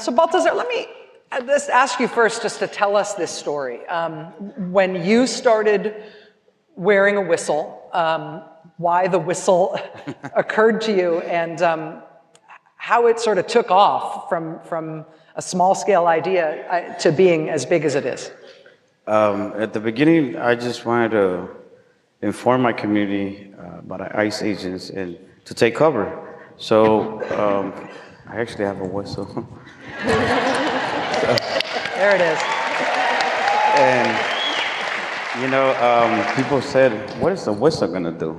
So Baltazar, let me just ask you first just to tell us this story. When you started wearing a whistle, why the whistle occurred to you, and how it sort of took off from a small-scale idea to being as big as it is? At the beginning, I just wanted to inform my community about ICE agents and to take cover. So I actually have a whistle. There it is. And, you know, people said, what is the whistle going to do?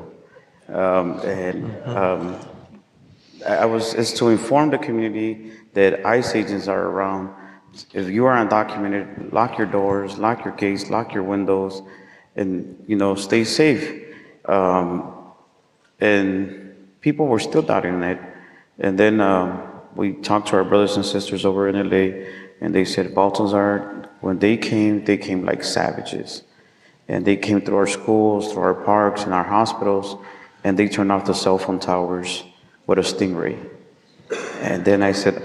It's to inform the community that ICE agents are around. If you are undocumented, lock your doors, lock your gates, lock your windows, and, you know, stay safe. And people were still doubting that. And then we talked to our brothers and sisters over in LA, and they said, Baltazar, when they came like savages. And they came through our schools, through our parks, and our hospitals, and they turned off the cell phone towers with a stingray. And then I said,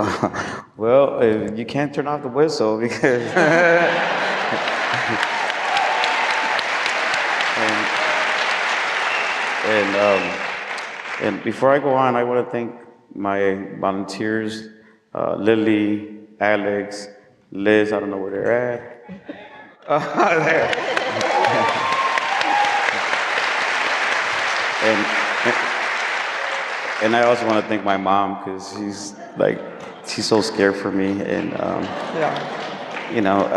well, you can't turn off the whistle because... and before I go on, I want to thank my volunteers, Lily, Alex, Liz, I don't know where they're at. There. And I also want to thank my mom because she's so scared for me, and you know,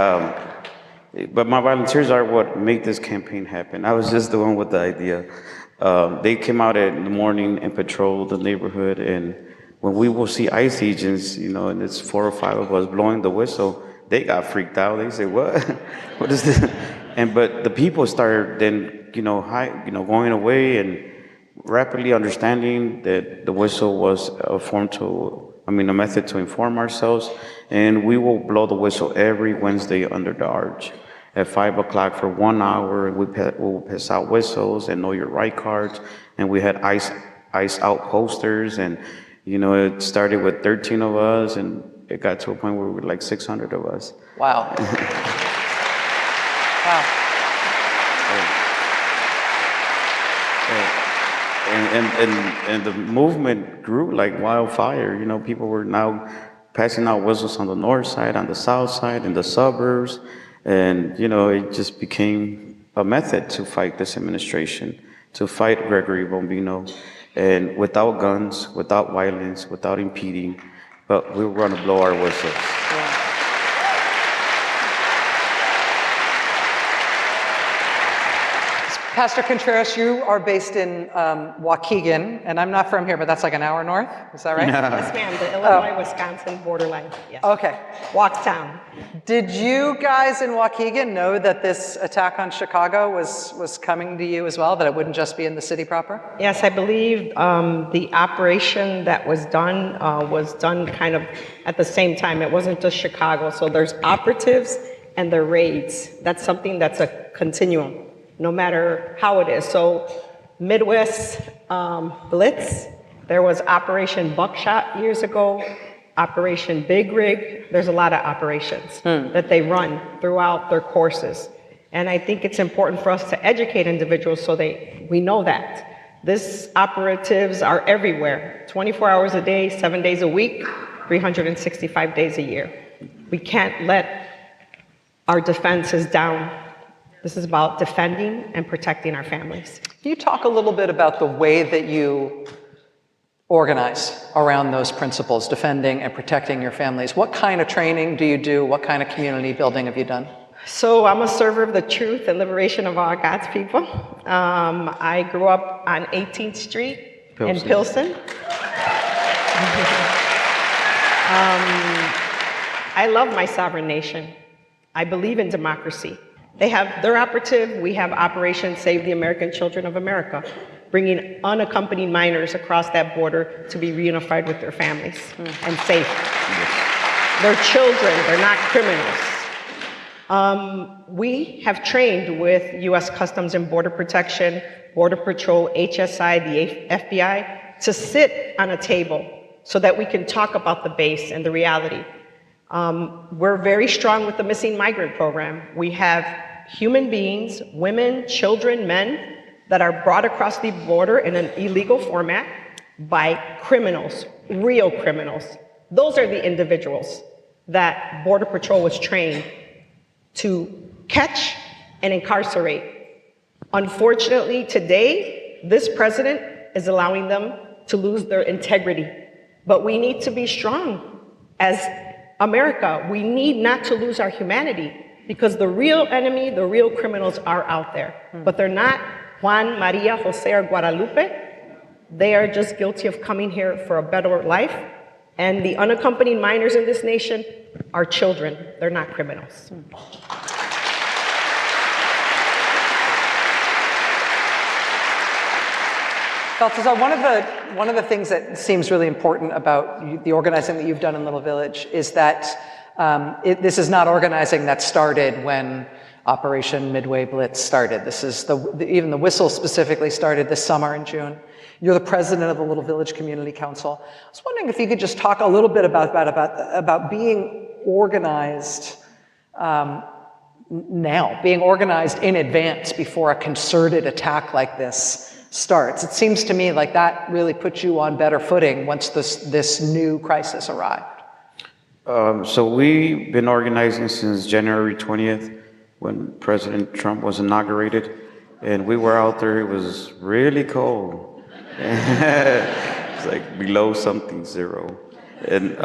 but my volunteers are what made this campaign happen. I was just the one with the idea. They came out in the morning and patrolled the neighborhood, and when we will see ICE agents, you know, and it's 4 or 5 of us blowing the whistle, they got freaked out. They said, "What? What is this?" But the people started then, going away and rapidly understanding that the whistle was a method to inform ourselves. And we will blow the whistle every Wednesday under the arch at 5 o'clock for 1 hour. We'll pass out whistles and know your right cards. And we had ice out posters, and it started with 13 of us, and it got to a point where we were like 600 of us. Wow. Wow. And the movement grew like wildfire. People were now passing out whistles on the north side, on the south side, in the suburbs. And, it just became a method to fight this administration, to fight Gregory Bombino, and without guns, without violence, without impeding, but we were going to blow our whistles. Yeah. Pastor Contreras, you are based in Waukegan, and I'm not from here, but that's like an hour north, is that right? Yes, ma'am, the Illinois-Wisconsin borderline, yes. Okay. Walktown. Did you guys in Waukegan know that this attack on Chicago was coming to you as well, that it wouldn't just be in the city proper? Yes, I believe the operation that was done kind of at the same time. It wasn't just Chicago, so there's operatives and the raids. That's something that's a continuum, no matter how it is. So Midwest Blitz, there was Operation Buckshot years ago, Operation Big Rig. There's a lot of operations that they run throughout their courses. And I think it's important for us to educate individuals so we know that. These operatives are everywhere, 24 hours a day, 7 days a week, 365 days a year. We can't let our defenses down. This is about defending and protecting our families. Can you talk a little bit about the way that you organize around those principles, defending and protecting your families? What kind of training do you do? What kind of community building have you done? So I'm a server of the truth and liberation of all God's people. I grew up on 18th Street in Pilsen. I love my sovereign nation. I believe in democracy. They have their operative, we have Operation Save the American Children of America, bringing unaccompanied minors across that border to be reunified with their families and safe. They're children, they're not criminals. We have trained with U.S. Customs and Border Protection, Border Patrol, HSI, the FBI, to sit on a table so that we can talk about the base and the reality. We're very strong with the missing migrant program. We have human beings, women, children, men, that are brought across the border in an illegal format by criminals, real criminals. Those are the individuals that Border Patrol was trained to catch and incarcerate. Unfortunately, today, this president is allowing them to lose their integrity. But we need to be strong as America. We need not to lose our humanity, because the real enemy, the real criminals are out there. But they're not Juan, Maria, Jose, or Guadalupe. They are just guilty of coming here for a better life. And the unaccompanied minors in this nation are children. They're not criminals. Balthazar, one of the things that seems really important about the organizing that you've done in Little Village is that this is not organizing that started when Operation Midway Blitz started. This is even the whistle specifically started this summer in June. You're the president of the Little Village Community Council. I was wondering if you could just talk a little bit about being organized now, being organized in advance before a concerted attack like this starts. It seems to me like that really puts you on better footing once this new crisis arrived. So we've been organizing since January 20th when President Trump was inaugurated, and we were out there. It was really cold. It's like below something zero. And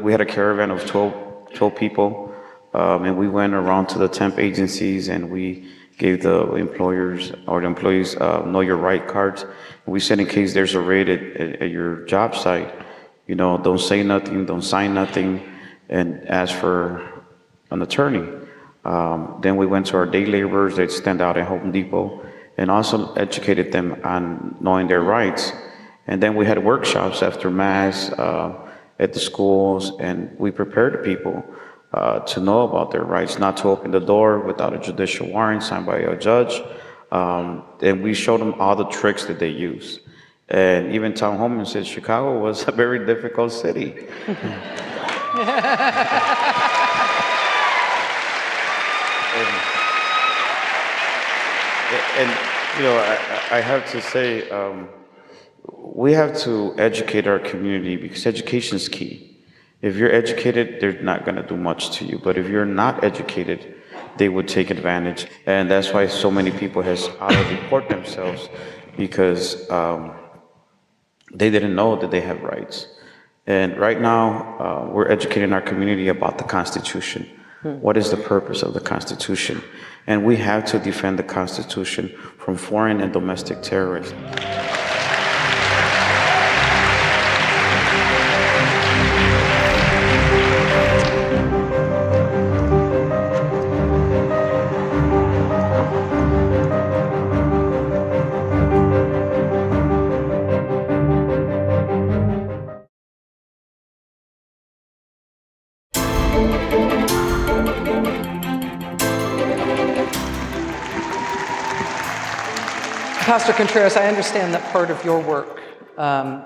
we had a caravan of 12 people, and we went around to the temp agencies and we gave the employers or the employees know your right cards. We said in case there's a raid at your job site, don't say nothing, don't sign nothing, and ask for an attorney. Then we went to our day laborers that stand out at Home Depot and also educated them on knowing their rights. And then we had workshops after Mass at the schools, and we prepared the people to know about their rights, not to open the door without a judicial warrant signed by a judge. And we showed them all the tricks that they use. And even Tom Homan said Chicago was a very difficult city. And I have to say, we have to educate our community because education is key. If you're educated, they're not going to do much to you. But if you're not educated, they would take advantage. And that's why so many people has out-of-report themselves, because they didn't know that they have rights. And right now, we're educating our community about the Constitution. What is the purpose of the Constitution? And we have to defend the Constitution from foreign and domestic terrorists. Pastor Contreras, I understand that part of your work,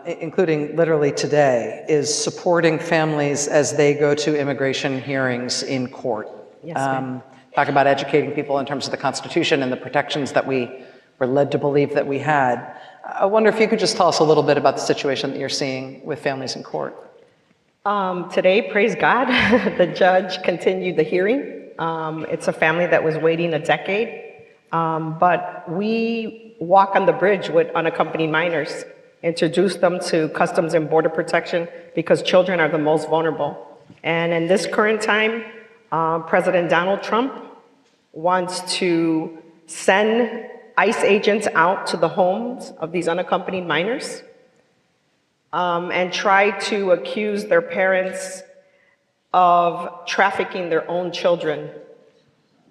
including literally today, is supporting families as they go to immigration hearings in court. Yes, ma'am. Talk about educating people in terms of the Constitution and the protections that we were led to believe that we had. I wonder if you could just tell us a little bit about the situation that you're seeing with families in court. Today, praise God, the judge continued the hearing. It's a family that was waiting a decade, but we walk on the bridge with unaccompanied minors, introduce them to Customs and Border Protection because children are the most vulnerable. And in this current time, President Donald Trump wants to send ICE agents out to the homes of these unaccompanied minors and try to accuse their parents of trafficking their own children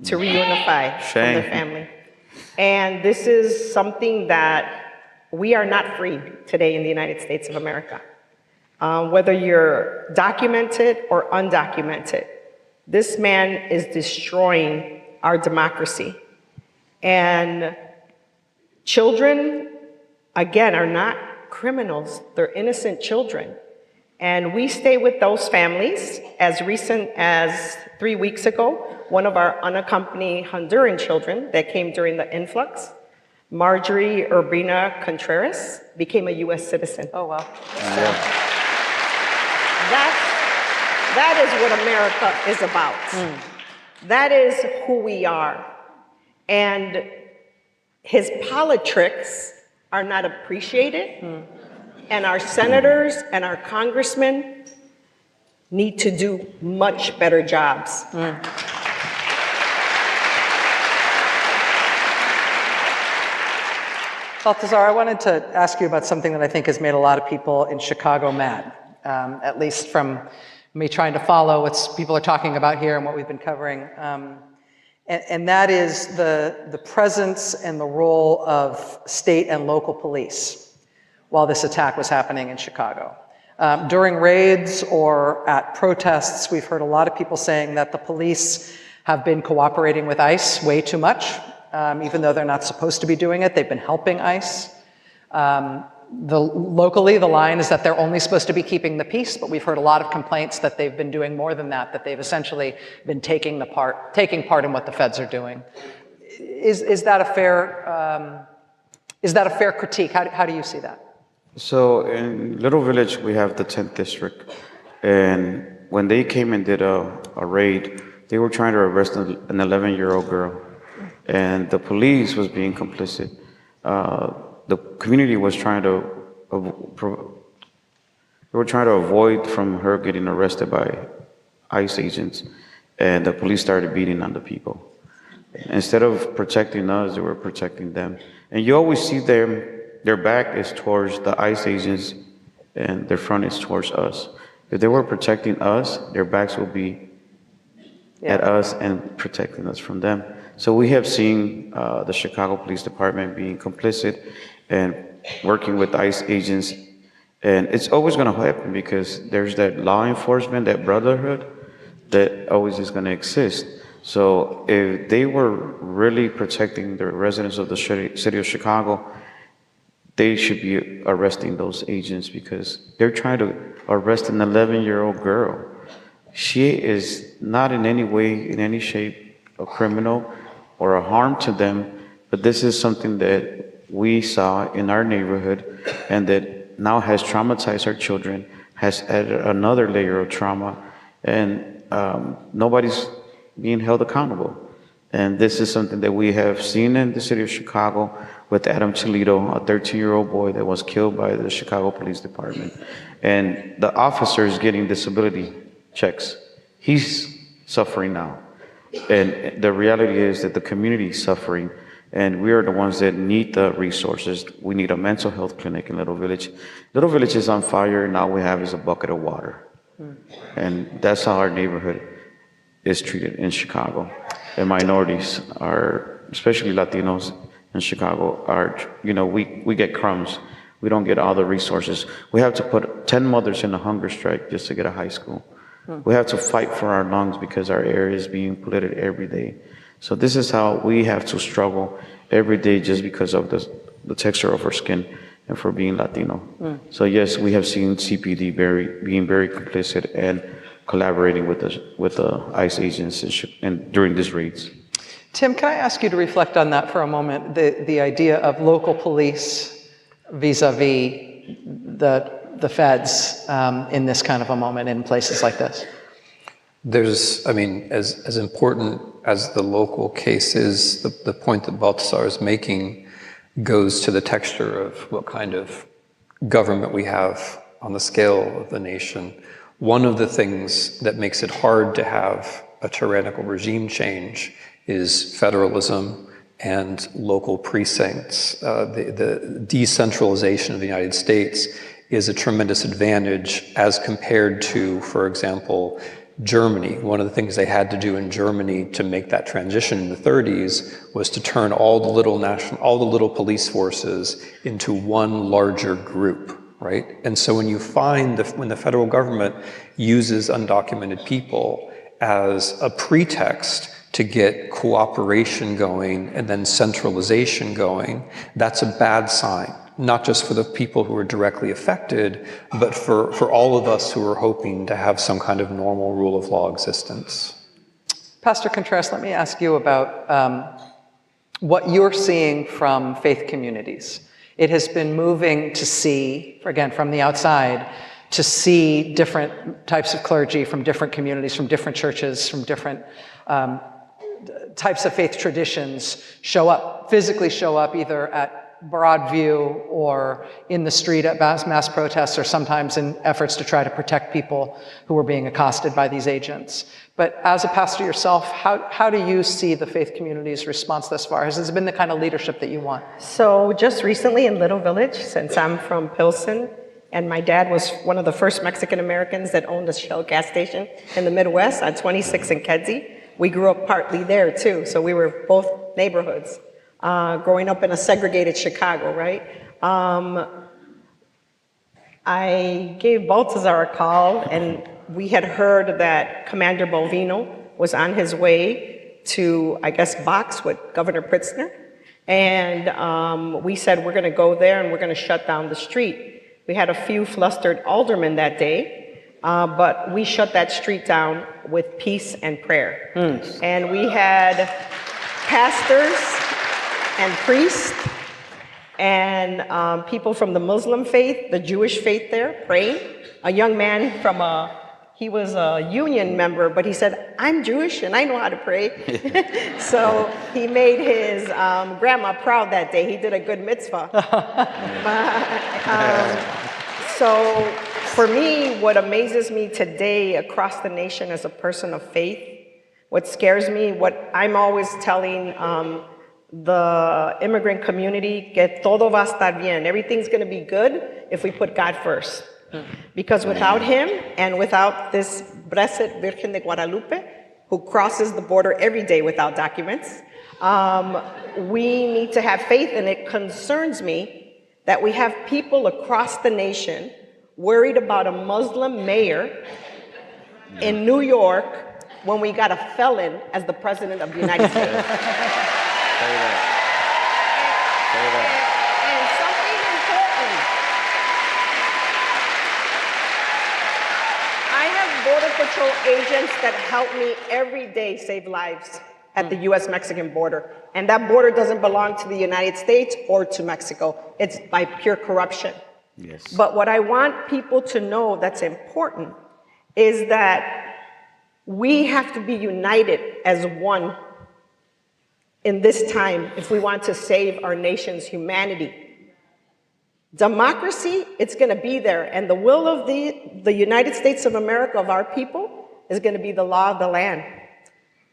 to reunify from their family. And this is something that we are not free today in the United States of America. Whether you're documented or undocumented, this man is destroying our democracy. And children, again, are not criminals. They're innocent children. And we stay with those families. As recent as 3 weeks ago, one of our unaccompanied Honduran children that came during the influx, Marjorie Urbina Contreras, became a U.S. citizen. Oh, wow. That is what America is about. That is who we are. And his politics are not appreciated. And our senators and our congressmen need to do much better jobs. Balthazar, I wanted to ask you about something that I think has made a lot of people in Chicago mad, at least from me trying to follow what people are talking about here and what we've been covering. And that is the presence and the role of state and local police while this attack was happening in Chicago. During raids or at protests, we've heard a lot of people saying that the police have been cooperating with ICE way too much. Even though they're not supposed to be doing it, they've been helping ICE. Locally, the line is that they're only supposed to be keeping the peace, but we've heard a lot of complaints that they've been doing more than that, that they've essentially been taking part in what the feds are doing. Is that a fair critique? How do you see that? So in Little Village, we have the 10th district, and when they came and did a raid, they were trying to arrest an 11-year-old girl. And the police was being complicit. The community was trying to avoid from her getting arrested by ICE agents, and the police started beating on the people. Instead of protecting us, they were protecting them. And you always see their back is towards the ICE agents, and their front is towards us. If they were protecting us, their backs will be at us and protecting us from them. So we have seen the Chicago Police Department being complicit and working with ICE agents. And it's always going to happen because there's that law enforcement, that brotherhood that always is going to exist. So if they were really protecting the residents of the city of Chicago, they should be arresting those agents because they're trying to arrest an 11-year-old girl. She is not in any way, in any shape, a criminal or a harm to them, but this is something that we saw in our neighborhood and that now has traumatized our children, has added another layer of trauma, and nobody's being held accountable. And this is something that we have seen in the city of Chicago with Adam Toledo, a 13-year-old boy that was killed by the Chicago Police Department. And the officer is getting disability checks. He's suffering now. And the reality is that the community is suffering, and we are the ones that need the resources. We need a mental health clinic in Little Village. Little Village is on fire, and all we have is a bucket of water. And that's how our neighborhood is treated in Chicago. And minorities are, especially Latinos in Chicago, are, we get crumbs. We don't get all the resources. We have to put 10 mothers in a hunger strike just to get a high school. We have to fight for our lungs because our air is being polluted every day. So this is how we have to struggle every day just because of the texture of our skin and for being Latino. So yes, we have seen CPD being very complicit and collaborating with the ICE agents and during these raids. Tim, can I ask you to reflect on that for a moment, the idea of local police vis-a-vis the feds in this kind of a moment in places like this? There's, as important as the local case is, the point that Balthazar is making goes to the texture of what kind of government we have on the scale of the nation. One of the things that makes it hard to have a tyrannical regime change is federalism and local precincts. The decentralization of the United States is a tremendous advantage as compared to, for example, Germany. One of the things they had to do in Germany to make that transition in the 30s was to turn all the little police forces into one larger group, right? And so when you find when the federal government uses undocumented people as a pretext to get cooperation going and then centralization going, that's a bad sign. Not just for the people who are directly affected, but for all of us who are hoping to have some kind of normal rule of law existence. Pastor Contreras, let me ask you about what you're seeing from faith communities. It has been moving to see, again, from the outside, to see different types of clergy from different communities, from different churches, from different types of faith traditions physically show up either at Broadview or in the street at mass protests, or sometimes in efforts to try to protect people who were being accosted by these agents. But as a pastor yourself, how do you see the faith community's response thus far? Has this been the kind of leadership that you want? So just recently in Little Village, since I'm from Pilsen, and my dad was one of the first Mexican Americans that owned a Shell gas station in the Midwest on 26 in Kedzie. We grew up partly there too, so we were both neighborhoods. Growing up in a segregated Chicago, right? I gave Baltazar a call, and we had heard that Commander Bovino was on his way to, I guess, box with Governor Pritzker. And we said, we're gonna go there and we're gonna shut down the street. We had a few flustered aldermen that day, but we shut that street down with peace and prayer. And we had pastors and priests and people from the Muslim faith, the Jewish faith there, praying. A young man he was a union member, but he said, I'm Jewish and I know how to pray. So he made his grandma proud that day. He did a good mitzvah. So for me, what amazes me today across the nation as a person of faith, what scares me, what I'm always telling the immigrant community, que todo va a estar bien. Everything's going to be good if we put God first. Because without him and without this blessed Virgen de Guadalupe, who crosses the border every day without documents, we need to have faith, and it concerns me that we have people across the nation worried about a Muslim mayor in New York when we got a felon as the president of the United States. And something important. I have Border Patrol agents that help me every day save lives at the US-Mexican border. And that border doesn't belong to the United States or to Mexico. It's by pure corruption. Yes. But what I want people to know that's important is that we have to be united as one in this time if we want to save our nation's humanity. Democracy, it's going to be there, and the will of the United States of America, of our people, is going to be the law of the land.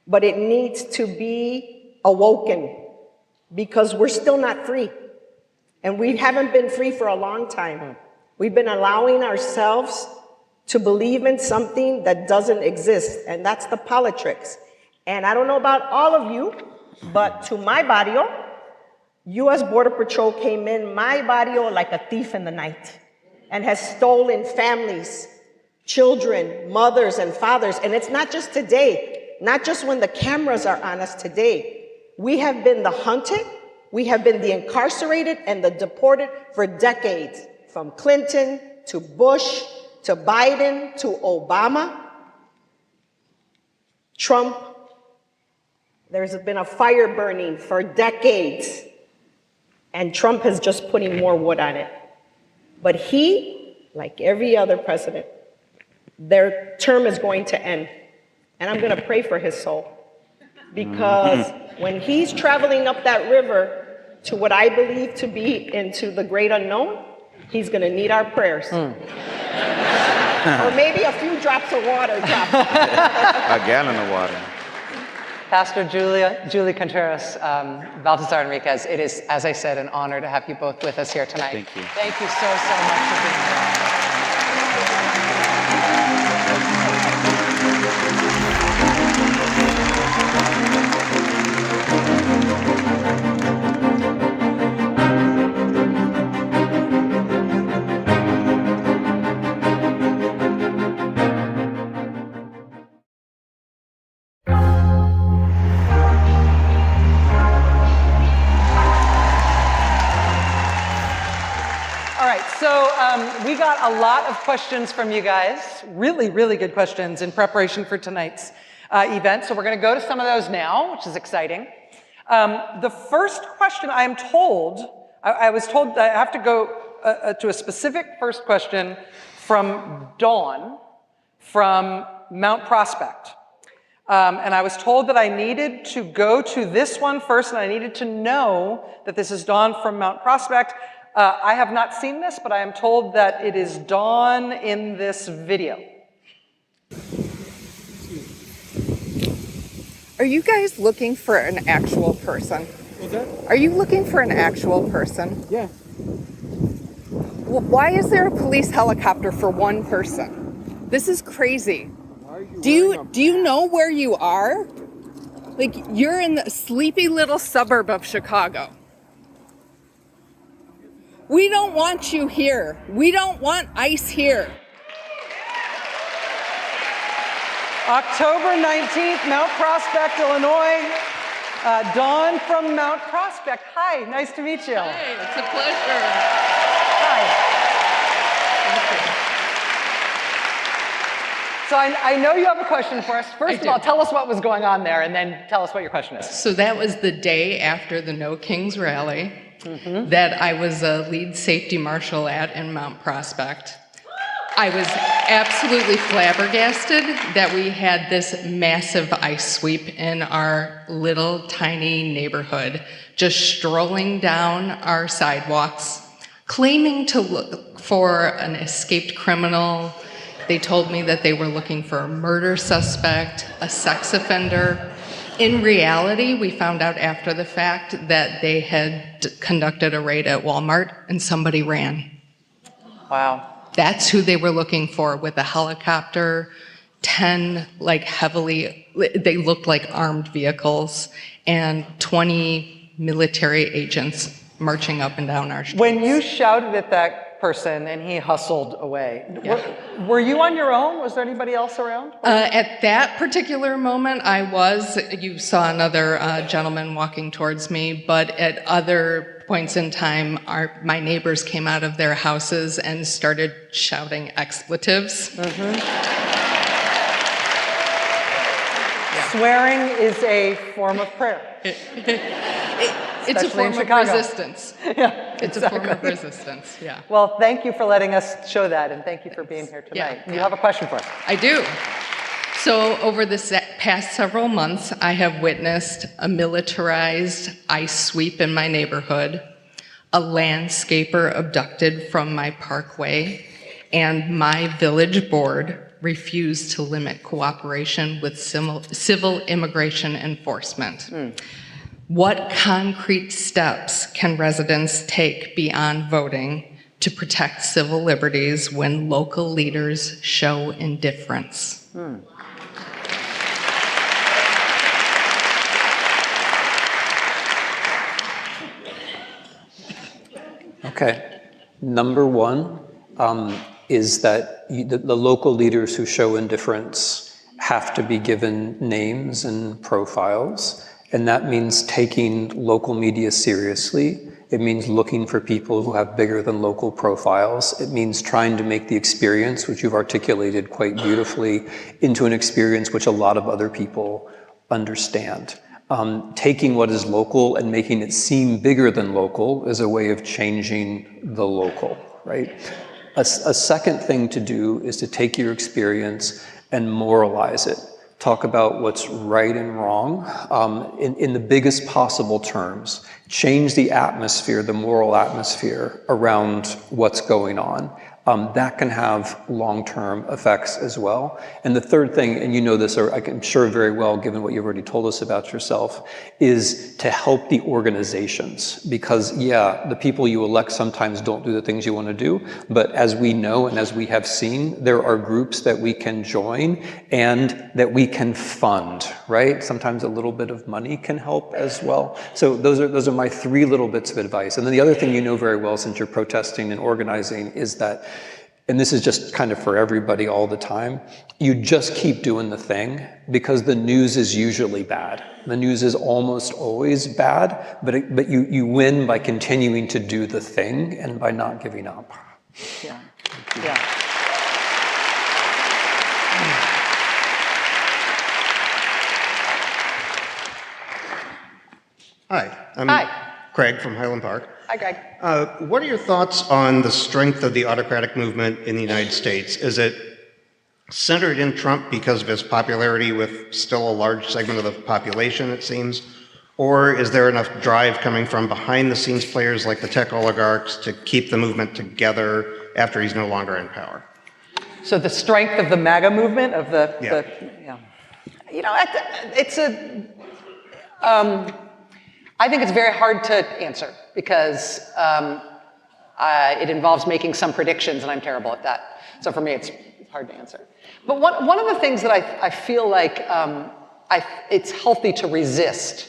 But it needs to be awoken, because we're still not free. And we haven't been free for a long time. We've been allowing ourselves to believe in something that doesn't exist, and that's the politics. And I don't know about all of you, but to my barrio, U.S. Border Patrol came in my barrio like a thief in the night and has stolen families, children, mothers, and fathers. And it's not just today, not just when the cameras are on us today. We have been the hunted, we have been the incarcerated and the deported for decades, from Clinton to Bush to Biden to Obama, Trump. There's been a fire burning for decades, and Trump is just putting more wood on it. But he, like every other president, their term is going to end. And I'm going to pray for his soul. Because when he's traveling up that river to what I believe to be into the great unknown, he's going to need our prayers. Or maybe a few drops of water. A gallon of water. Pastor Julie Contreras, Baltazar Enriquez, it is, as I said, an honor to have you both with us here tonight. Thank you. Thank you so much for being here. We got a lot of questions from you guys, really, really good questions in preparation for tonight's event. So we're going to go to some of those now, which is exciting. The first question I am told, I was told that I have to go to a specific first question from Dawn from Mount Prospect. And I was told that I needed to go to this one first, and I needed to know that this is Dawn from Mount Prospect. I have not seen this, but I am told that it is Dawn in this video. Are you guys looking for an actual person? What's that? Are you looking for an actual person? Yeah. Why is there a police helicopter for one person? This is crazy. Do you know where you are? Like, you're in the sleepy little suburb of Chicago. We don't want you here. We don't want ICE here. October 19th, Mount Prospect, Illinois. Dawn from Mount Prospect. Hi, nice to meet you. Hey, it's a pleasure. Hi. So I know you have a question for us. First of all, tell us what was going on there, and then tell us what your question is. So that was the day after the No Kings rally that I was a lead safety marshal at in Mount Prospect. I was absolutely flabbergasted that we had this massive ICE sweep in our little tiny neighborhood, just strolling down our sidewalks, claiming to look for an escaped criminal. They told me that they were looking for a murder suspect, a sex offender. In reality, we found out after the fact that they had conducted a raid at Walmart and somebody ran. Wow. That's who they were looking for, with a helicopter, 10 they looked like armed vehicles, and 20 military agents marching up and down our streets. When you shouted at that person and he hustled away, were you on your own? Was there anybody else around? At that particular moment, I was. You saw another gentleman walking towards me, but at other points in time, my neighbors came out of their houses and started shouting expletives. Swearing is a form of prayer. It's a form of resistance. Yeah, it's a form of resistance, yeah. Well, thank you for letting us show that, and thank you for being here tonight. Yeah. You have a question for us? I do. So over the past several months, I have witnessed a militarized ICE sweep in my neighborhood, a landscaper abducted from my parkway, and my village board refused to limit cooperation with civil immigration enforcement. What concrete steps can residents take beyond voting to protect civil liberties when local leaders show indifference? Okay. Number one is that the local leaders who show indifference have to be given names and profiles. And that means taking local media seriously. It means looking for people who have bigger than local profiles. It means trying to make the experience, which you've articulated quite beautifully, into an experience which a lot of other people understand. Taking what is local and making it seem bigger than local is a way of changing the local, right? A second thing to do is to take your experience and moralize it. Talk about what's right and wrong in the biggest possible terms. Change the atmosphere, the moral atmosphere around what's going on. That can have long-term effects as well. And the third thing, and you know this, or I'm sure very well, given what you've already told us about yourself, is to help the organizations. Because, yeah, the people you elect sometimes don't do the things you want to do, but as we know and as we have seen, there are groups that we can join and that we can fund, right? Sometimes a little bit of money can help as well. So those are my three little bits of advice. And then the other thing you know very well, since you're protesting and organizing, is that, and this is just kind of for everybody all the time, you just keep doing the thing, because the news is usually bad. The news is almost always bad, but you win by continuing to do the thing and by not giving up. Yeah. Yeah. Hi. Hi. Craig from Highland Park. Hi, Greg. What are your thoughts on the strength of the autocratic movement in the United States? Is it centered in Trump because of his popularity with still a large segment of the population, it seems? Or is there enough drive coming from behind the scenes players like the tech oligarchs to keep the movement together after he's no longer in power? So the strength of the MAGA movement, of the you know, it's a, I think it's very hard to answer because it involves making some predictions, and I'm terrible at that. So for me, it's hard to answer. But one of the things that I feel like it's healthy to resist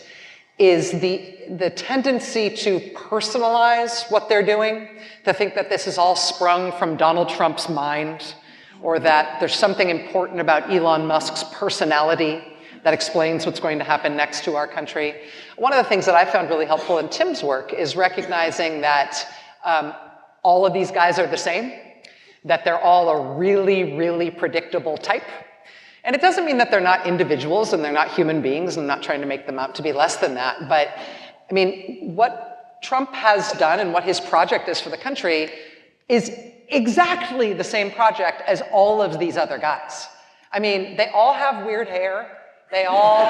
is the tendency to personalize what they're doing, to think that this is all sprung from Donald Trump's mind, or that there's something important about Elon Musk's personality that explains what's going to happen next to our country. One of the things that I found really helpful in Tim's work is recognizing that all of these guys are the same, that they're all a really, really predictable type. And it doesn't mean that they're not individuals and they're not human beings, and I'm not trying to make them out to be less than that. But I mean, what Trump has done and what his project is for the country is exactly the same project as all of these other guys. I mean, they all have weird hair. They all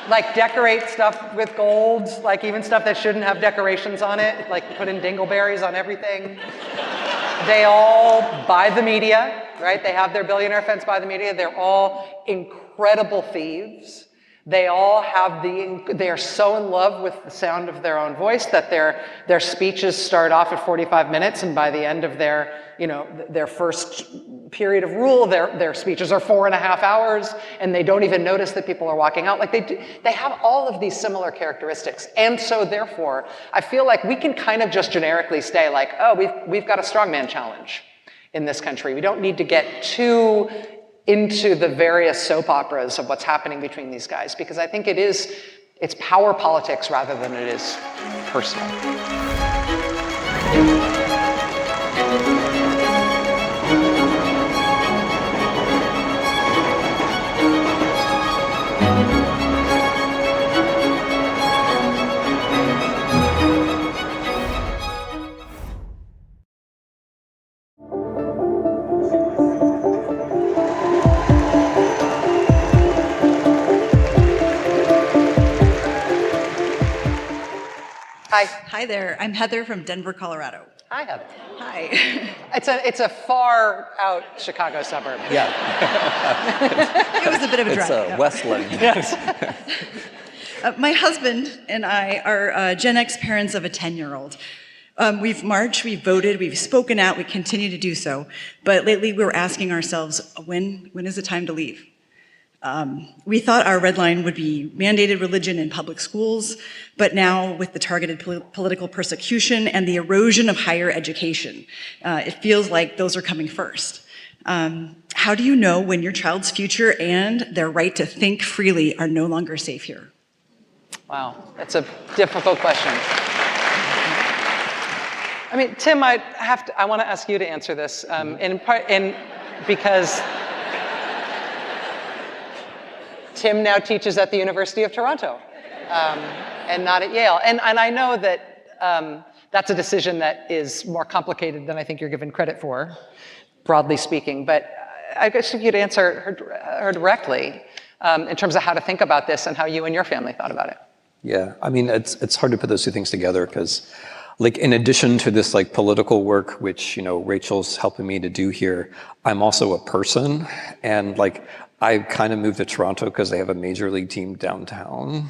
like decorate stuff with gold, like even stuff that shouldn't have decorations on it, like put in dingleberries on everything. They all buy the media, right? They have their billionaire friends buy the media. They're all incredible thieves. They all have they are so in love with the sound of their own voice that their speeches start off at 45 minutes, and by the end of their first period of rule, their speeches are 4.5 hours, and they don't even notice that people are walking out. Like they have all of these similar characteristics. And so therefore, I feel like we can kind of just generically say like, oh, we've got a strongman challenge in this country. We don't need to get too into the various soap operas of what's happening between these guys, because I think it's power politics rather than it is personal. Hi there. I'm Heather from Denver, Colorado. Hi, Heather. Hi. It's a far out Chicago suburb. Yeah. It was a bit of a drive. It's Westland. Yes. My husband and I are Gen X parents of a 10-year-old. We've marched, we've voted, we've spoken out, we continue to do so. But lately we were asking ourselves, when is it time to leave? We thought our red line would be mandated religion in public schools, but now with the targeted political persecution and the erosion of higher education, it feels like those are coming first. How do you know when your child's future and their right to think freely are no longer safe here? Wow, that's a difficult question. I mean, Tim, I want to ask you to answer this, because Tim now teaches at the University of Toronto, and not at Yale. And I know that that's a decision that is more complicated than I think you're given credit for, broadly speaking. But I guess if you'd answer her directly in terms of how to think about this and how you and your family thought about it. Yeah, I mean, it's hard to put those two things together because, like, in addition to this like political work, which Rachel's helping me to do here, I'm also a person, and like I kind of moved to Toronto because they have a major league team downtown.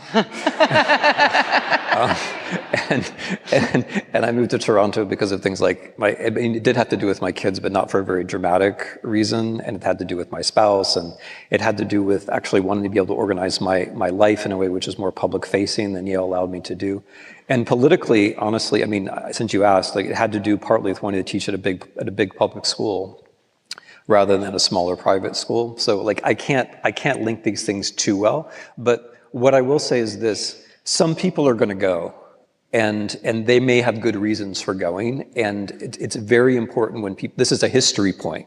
And I moved to Toronto because of things like it did have to do with my kids, but not for a very dramatic reason. And it had to do with my spouse, and it had to do with actually wanting to be able to organize my life in a way which is more public facing than Yale allowed me to do. And politically, honestly, I mean, since you asked, like it had to do partly with wanting to teach at a big public school rather than a smaller private school. So like I can't link these things too well. But what I will say is this: some people are going to go, And they may have good reasons for going. And it's very important when people, this is a history point.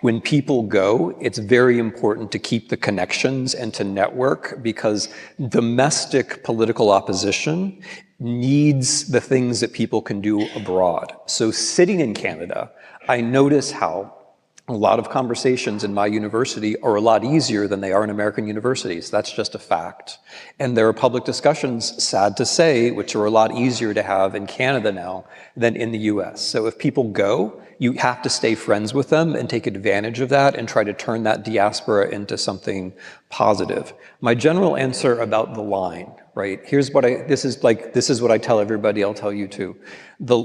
When people go, it's very important to keep the connections and to network, because domestic political opposition needs the things that people can do abroad. So sitting in Canada, I notice how a lot of conversations in my university are a lot easier than they are in American universities. That's just a fact. And there are public discussions, sad to say, which are a lot easier to have in Canada now than in the US. So if people go, you have to stay friends with them and take advantage of that and try to turn that diaspora into something positive. My general answer about the line, right? Here's what this is what I tell everybody, I'll tell you too.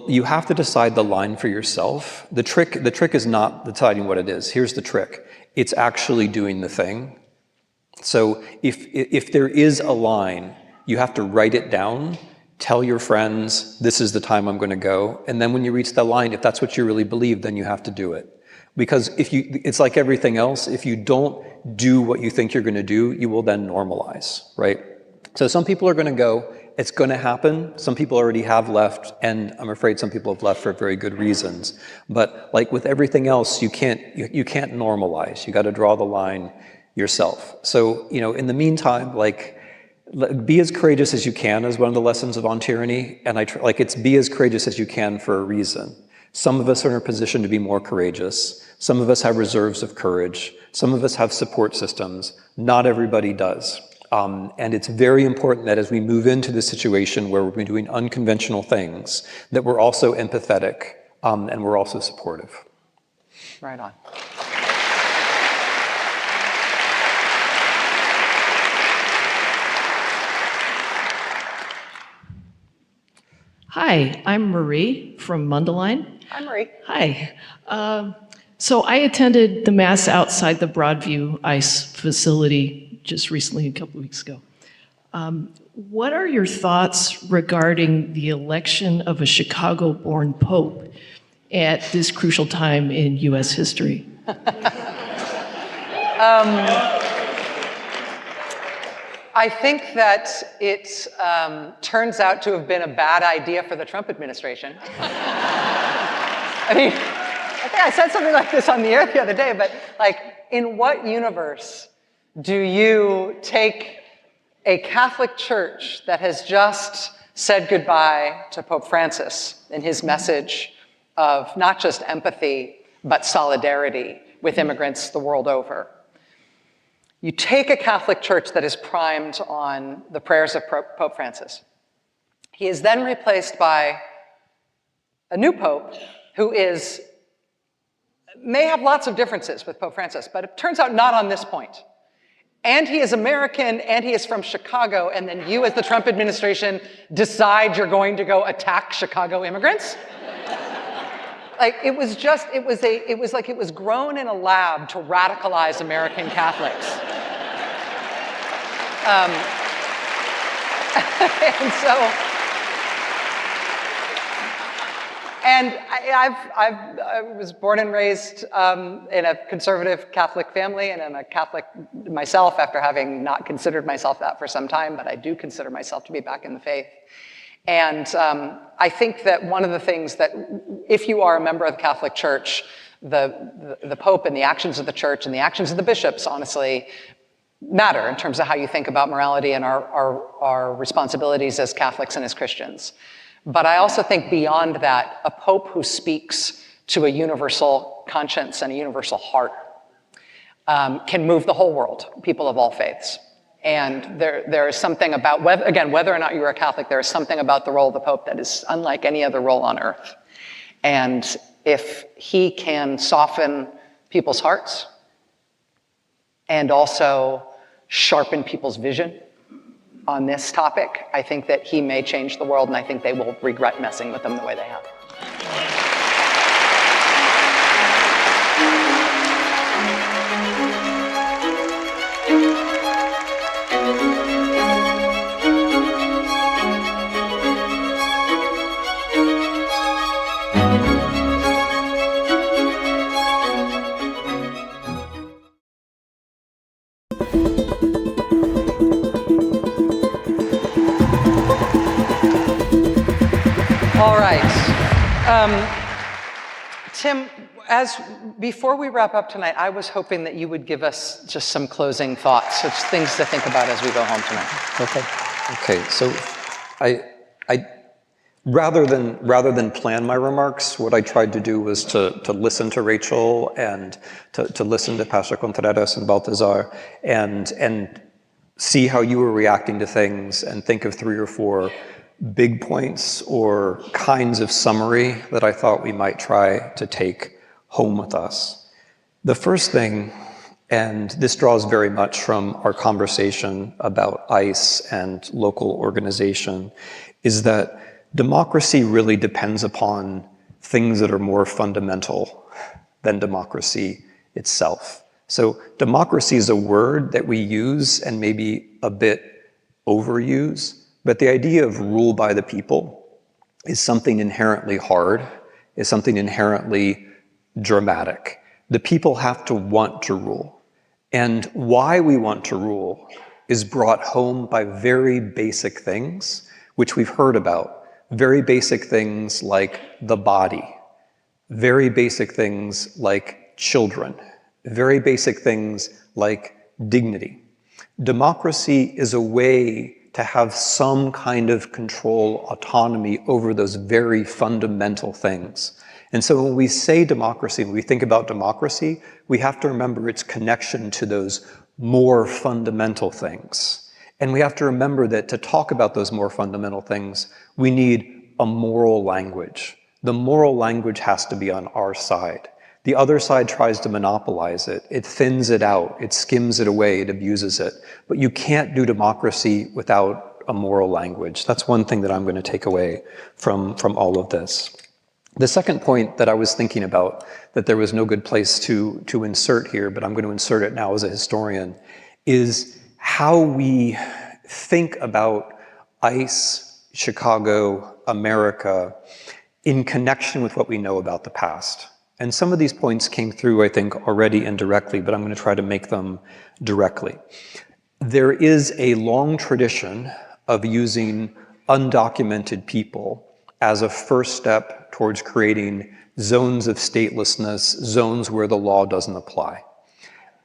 You have to decide the line for yourself. The trick is not deciding what it is. Here's the trick. It's actually doing the thing. So if there is a line, you have to write it down, tell your friends, this is the time I'm going to go. And then when you reach the line, if that's what you really believe, then you have to do it. Because it's like everything else, if you don't do what you think you're going to do, you will then normalize, right? So some people are going to go, it's going to happen. Some people already have left, and I'm afraid some people have left for very good reasons. But like with everything else, you can't normalize. You got to draw the line yourself. So, in the meantime, be as courageous as you can is one of the lessons of On Tyranny, and it's be as courageous as you can for a reason. Some of us are in a position to be more courageous. Some of us have reserves of courage. Some of us have support systems. Not everybody does. And it's very important that as we move into this situation where we're doing unconventional things, that we're also empathetic and we're also supportive. Right on. Hi, I'm Marie from Mundelein. Hi, Marie. Hi. So I attended the Mass outside the Broadview ICE facility just recently, a couple of weeks ago. What are your thoughts regarding the election of a Chicago-born Pope at this crucial time in U.S. history? I think that it turns out to have been a bad idea for the Trump administration. I think I said something like this on the air the other day, but in what universe do you take a Catholic Church that has just said goodbye to Pope Francis in his message of not just empathy, but solidarity with immigrants the world over? You take a Catholic Church that is primed on the prayers of Pope Francis. He is then replaced by a new Pope who may have lots of differences with Pope Francis, but it turns out not on this point. And he is American, and he is from Chicago, and then you, as the Trump administration, decide you're going to go attack Chicago immigrants? It was grown in a lab to radicalize American Catholics. I was born and raised in a conservative Catholic family, and I'm a Catholic myself after having not considered myself that for some time, but I do consider myself to be back in the faith. And I think that one of the things that, if you are a member of the Catholic Church, the Pope and the actions of the Church and the actions of the bishops, honestly, matter in terms of how you think about morality and our responsibilities as Catholics and as Christians. But I also think beyond that, a Pope who speaks to a universal conscience and a universal heart can move the whole world, people of all faiths. And there is something about, whether or not you're a Catholic, there is something about the role of the Pope that is unlike any other role on earth. And if he can soften people's hearts and also sharpen people's vision on this topic, I think that he may change the world, and I think they will regret messing with them the way they have. All right. Tim, before we wrap up tonight, I was hoping that you would give us just some closing thoughts, such things to think about as we go home tonight. Okay. So rather than plan my remarks, what I tried to do was to listen to Rachel and to listen to Pastor Contreras and Baltazar and see how you were reacting to things and think of 3 or 4 big points or kinds of summary that I thought we might try to take home with us. The first thing, and this draws very much from our conversation about ICE and local organization, is that democracy really depends upon things that are more fundamental than democracy itself. So democracy is a word that we use and maybe a bit overuse, but the idea of rule by the people is something inherently hard, is something inherently dramatic. The people have to want to rule. And why we want to rule is brought home by very basic things, which we've heard about. Very basic things like the body, very basic things like children, very basic things like dignity. Democracy is a way to have some kind of control, autonomy over those very fundamental things. And so when we say democracy, when we think about democracy, we have to remember its connection to those more fundamental things. And we have to remember that to talk about those more fundamental things, we need a moral language. The moral language has to be on our side. The other side tries to monopolize it. It thins it out. It skims it away. It abuses it. But you can't do democracy without a moral language. That's one thing that I'm going to take away from all of this. The second point that I was thinking about, that there was no good place to insert here, but I'm going to insert it now as a historian, is how we think about ICE, Chicago, America, in connection with what we know about the past. And some of these points came through, I think, already indirectly, but I'm going to try to make them directly. There is a long tradition of using undocumented people as a first step towards creating zones of statelessness, zones where the law doesn't apply.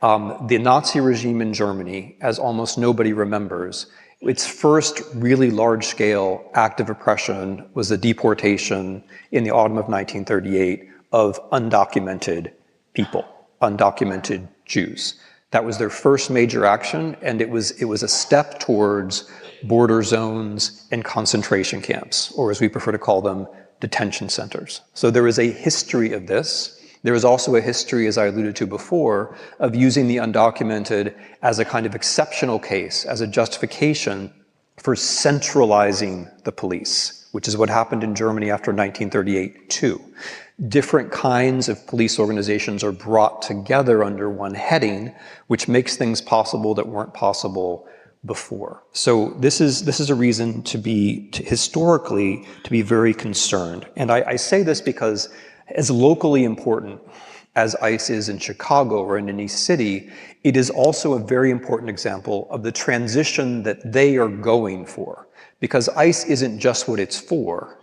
The Nazi regime in Germany, as almost nobody remembers, its first really large-scale act of oppression was the deportation in the autumn of 1938 of undocumented people, undocumented Jews. That was their first major action, and it was a step towards border zones and concentration camps, or as we prefer to call them, detention centers. So there is a history of this. There is also a history, as I alluded to before, of using the undocumented as a kind of exceptional case, as a justification for centralizing the police, which is what happened in Germany after 1938 too. Different kinds of police organizations are brought together under one heading, which makes things possible that weren't possible before. So this is a reason to be very concerned. And I say this because as locally important as ICE is in Chicago or in any city, it is also a very important example of the transition that they are going for. Because ICE isn't just what it's for.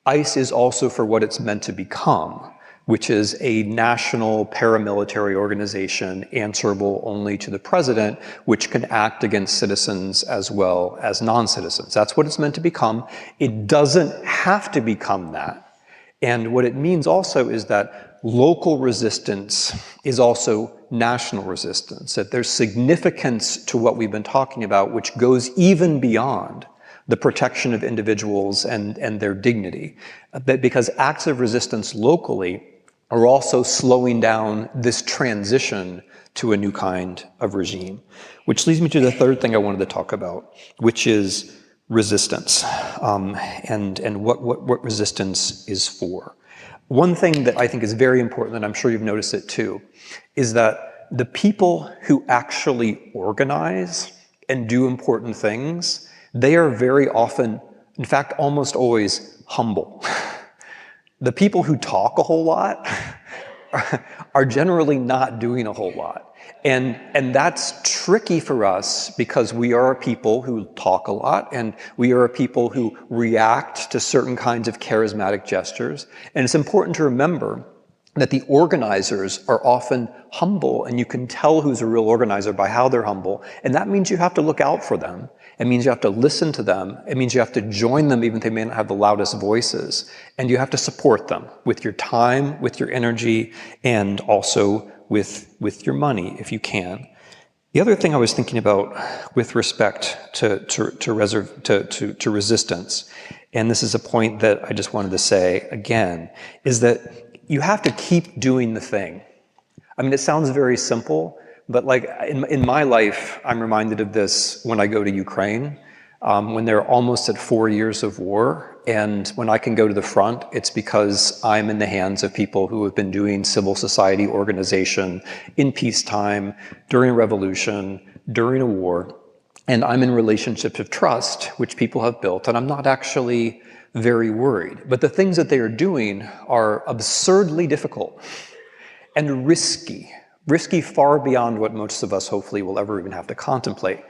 ICE is also for what it's meant to become, which is a national paramilitary organization answerable only to the president, which can act against citizens as well as non-citizens. That's what it's meant to become. It doesn't have to become that. And what it means also is that local resistance is also national resistance, that there's significance to what we've been talking about, which goes even beyond the protection of individuals and their dignity. Because acts of resistance locally are also slowing down this transition to a new kind of regime. Which leads me to the third thing I wanted to talk about, which is resistance, and what resistance is for. One thing that I think is very important, and I'm sure you've noticed it too, is that the people who actually organize and do important things, they are very often, in fact, almost always humble. The people who talk a whole lot are generally not doing a whole lot. And that's tricky for us because we are a people who talk a lot, and we are a people who react to certain kinds of charismatic gestures. And it's important to remember that the organizers are often humble, and you can tell who's a real organizer by how they're humble. And that means you have to look out for them. It means you have to listen to them. It means you have to join them even if they may not have the loudest voices. And you have to support them with your time, with your energy, and also with your money if you can. The other thing I was thinking about with respect to resistance, and this is a point that I just wanted to say again, is that you have to keep doing the thing. I mean, it sounds very simple, but like in my life, I'm reminded of this when I go to Ukraine, when they're almost at 4 years of war. And when I can go to the front, it's because I'm in the hands of people who have been doing civil society organization in peacetime, during a revolution, during a war. And I'm in relationships of trust, which people have built, and I'm not actually very worried. But the things that they are doing are absurdly difficult and risky far beyond what most of us hopefully will ever even have to contemplate.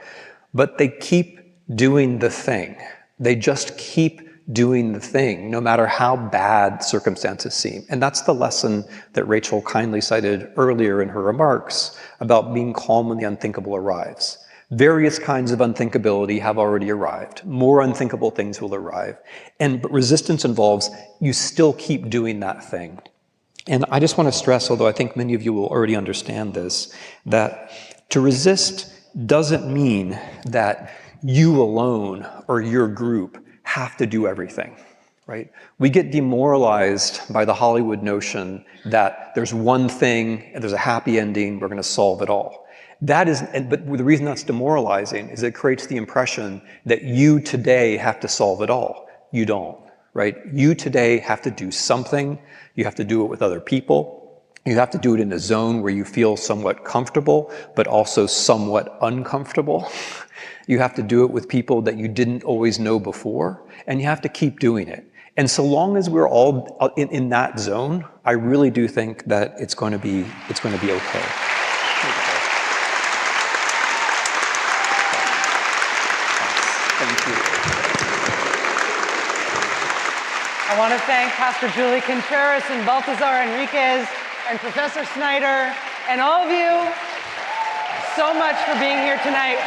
But they keep doing the thing. They just keep doing the thing, no matter how bad circumstances seem. And that's the lesson that Rachel kindly cited earlier in her remarks about being calm when the unthinkable arrives. Various kinds of unthinkability have already arrived. More unthinkable things will arrive. But resistance involves you still keep doing that thing. And I just want to stress, although I think many of you will already understand this, that to resist doesn't mean that you alone or your group have to do everything, right? We get demoralized by the Hollywood notion that there's one thing and there's a happy ending, we're going to solve it all. But the reason that's demoralizing is it creates the impression that you today have to solve it all. You don't, right? You today have to do something. You have to do it with other people. You have to do it in a zone where you feel somewhat comfortable, but also somewhat uncomfortable. You have to do it with people that you didn't always know before, and you have to keep doing it. And so long as we're all in that zone, I really do think that it's going to be okay. Thank you. I want to thank Pastor Julie Contreras and Baltazar Enriquez and Professor Snyder and all of you so much for being here tonight.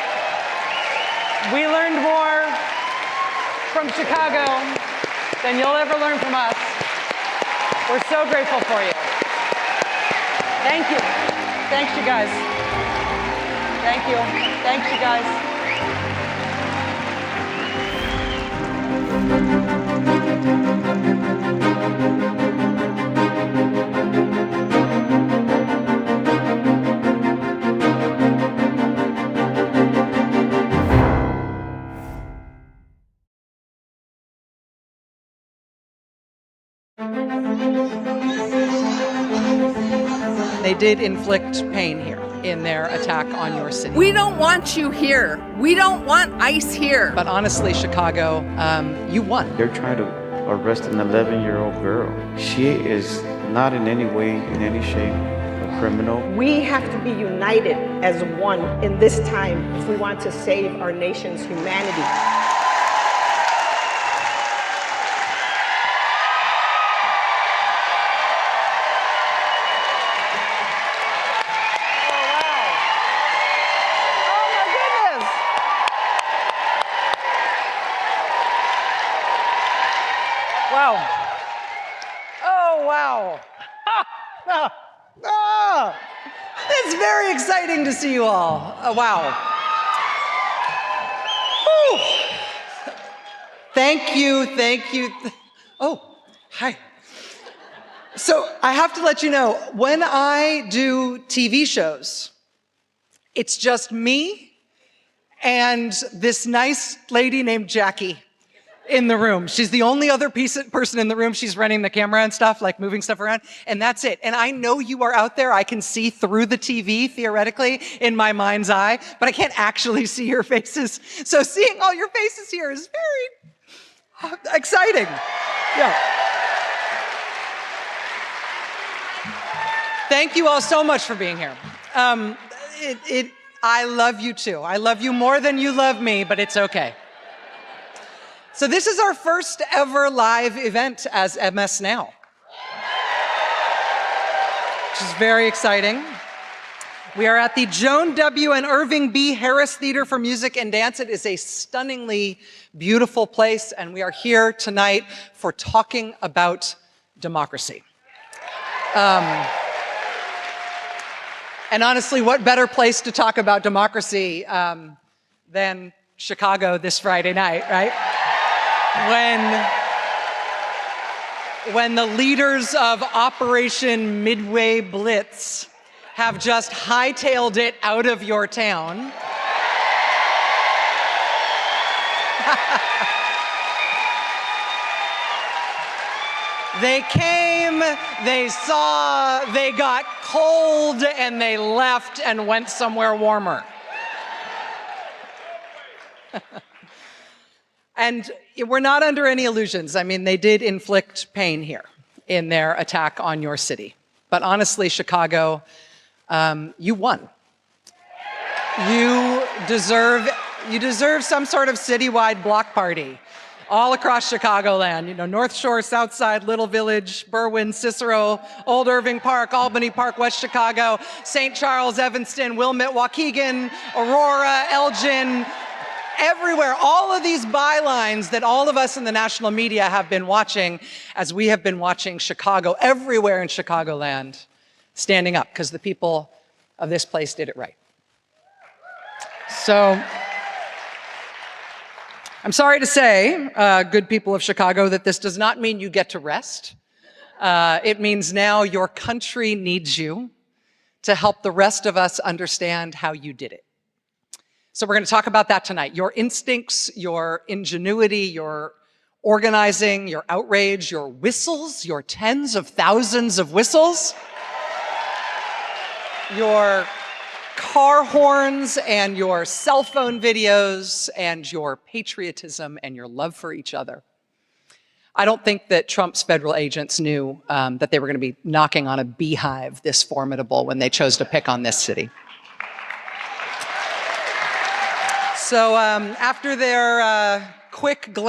We learned more from Chicago than you'll ever learn from us. We're so grateful for you. Thank you. Thanks, you guys. Thank you. Thanks, you guys. They did inflict pain here in their attack on your city. We don't want you here. We don't want ICE here. But honestly, Chicago, you won. They're trying to arrest an 11-year-old girl. She is not in any way, in any shape, a criminal. We have to be united as one in this time if we want to save our nation's humanity. It's very exciting to see you all. Wow. Whew. Thank you. Oh, hi. So I have to let you know, when I do TV shows, it's just me and this nice lady named Jackie in the room. She's the only other person in the room. She's running the camera and stuff, like moving stuff around, and that's it. And I know you are out there. I can see through the TV, theoretically, in my mind's eye, but I can't actually see your faces. So seeing all your faces here is very exciting. Yeah. Thank you all so much for being here. I love you too. I love you more than you love me, but it's okay. So this is our first ever live event as MS Now, which is very exciting. We are at the Joan W. and Irving B. Harris Theater for Music and Dance. It is a stunningly beautiful place, and we are here tonight for talking about democracy. And honestly, what better place to talk about democracy than Chicago this Friday night, right? When the leaders of Operation Midway Blitz have just hightailed it out of your town. They came, they saw, they got cold, and they left and went somewhere warmer. And we're not under any illusions. I mean, they did inflict pain here in their attack on your city. But honestly, Chicago, you won. You deserve some sort of citywide block party all across Chicagoland. You know, North Shore, South Side, Little Village, Berwyn, Cicero, Old Irving Park, Albany Park, West Chicago, St. Charles, Evanston, Wilmette, Waukegan, Aurora, Elgin, everywhere. All of these bylines that all of us in the national media have been watching as we have been watching Chicago, everywhere in Chicagoland, standing up because the people of this place did it right. So I'm sorry to say, good people of Chicago, that this does not mean you get to rest. It means now your country needs you to help the rest of us understand how you did it. So we're going to talk about that tonight. Your instincts, your ingenuity, your organizing, your outrage, your whistles, your tens of thousands of whistles, your car horns and your cell phone videos and your patriotism and your love for each other. I don't think that Trump's federal agents knew that they were going to be knocking on a beehive this formidable when they chose to pick on this city. So after their quick glance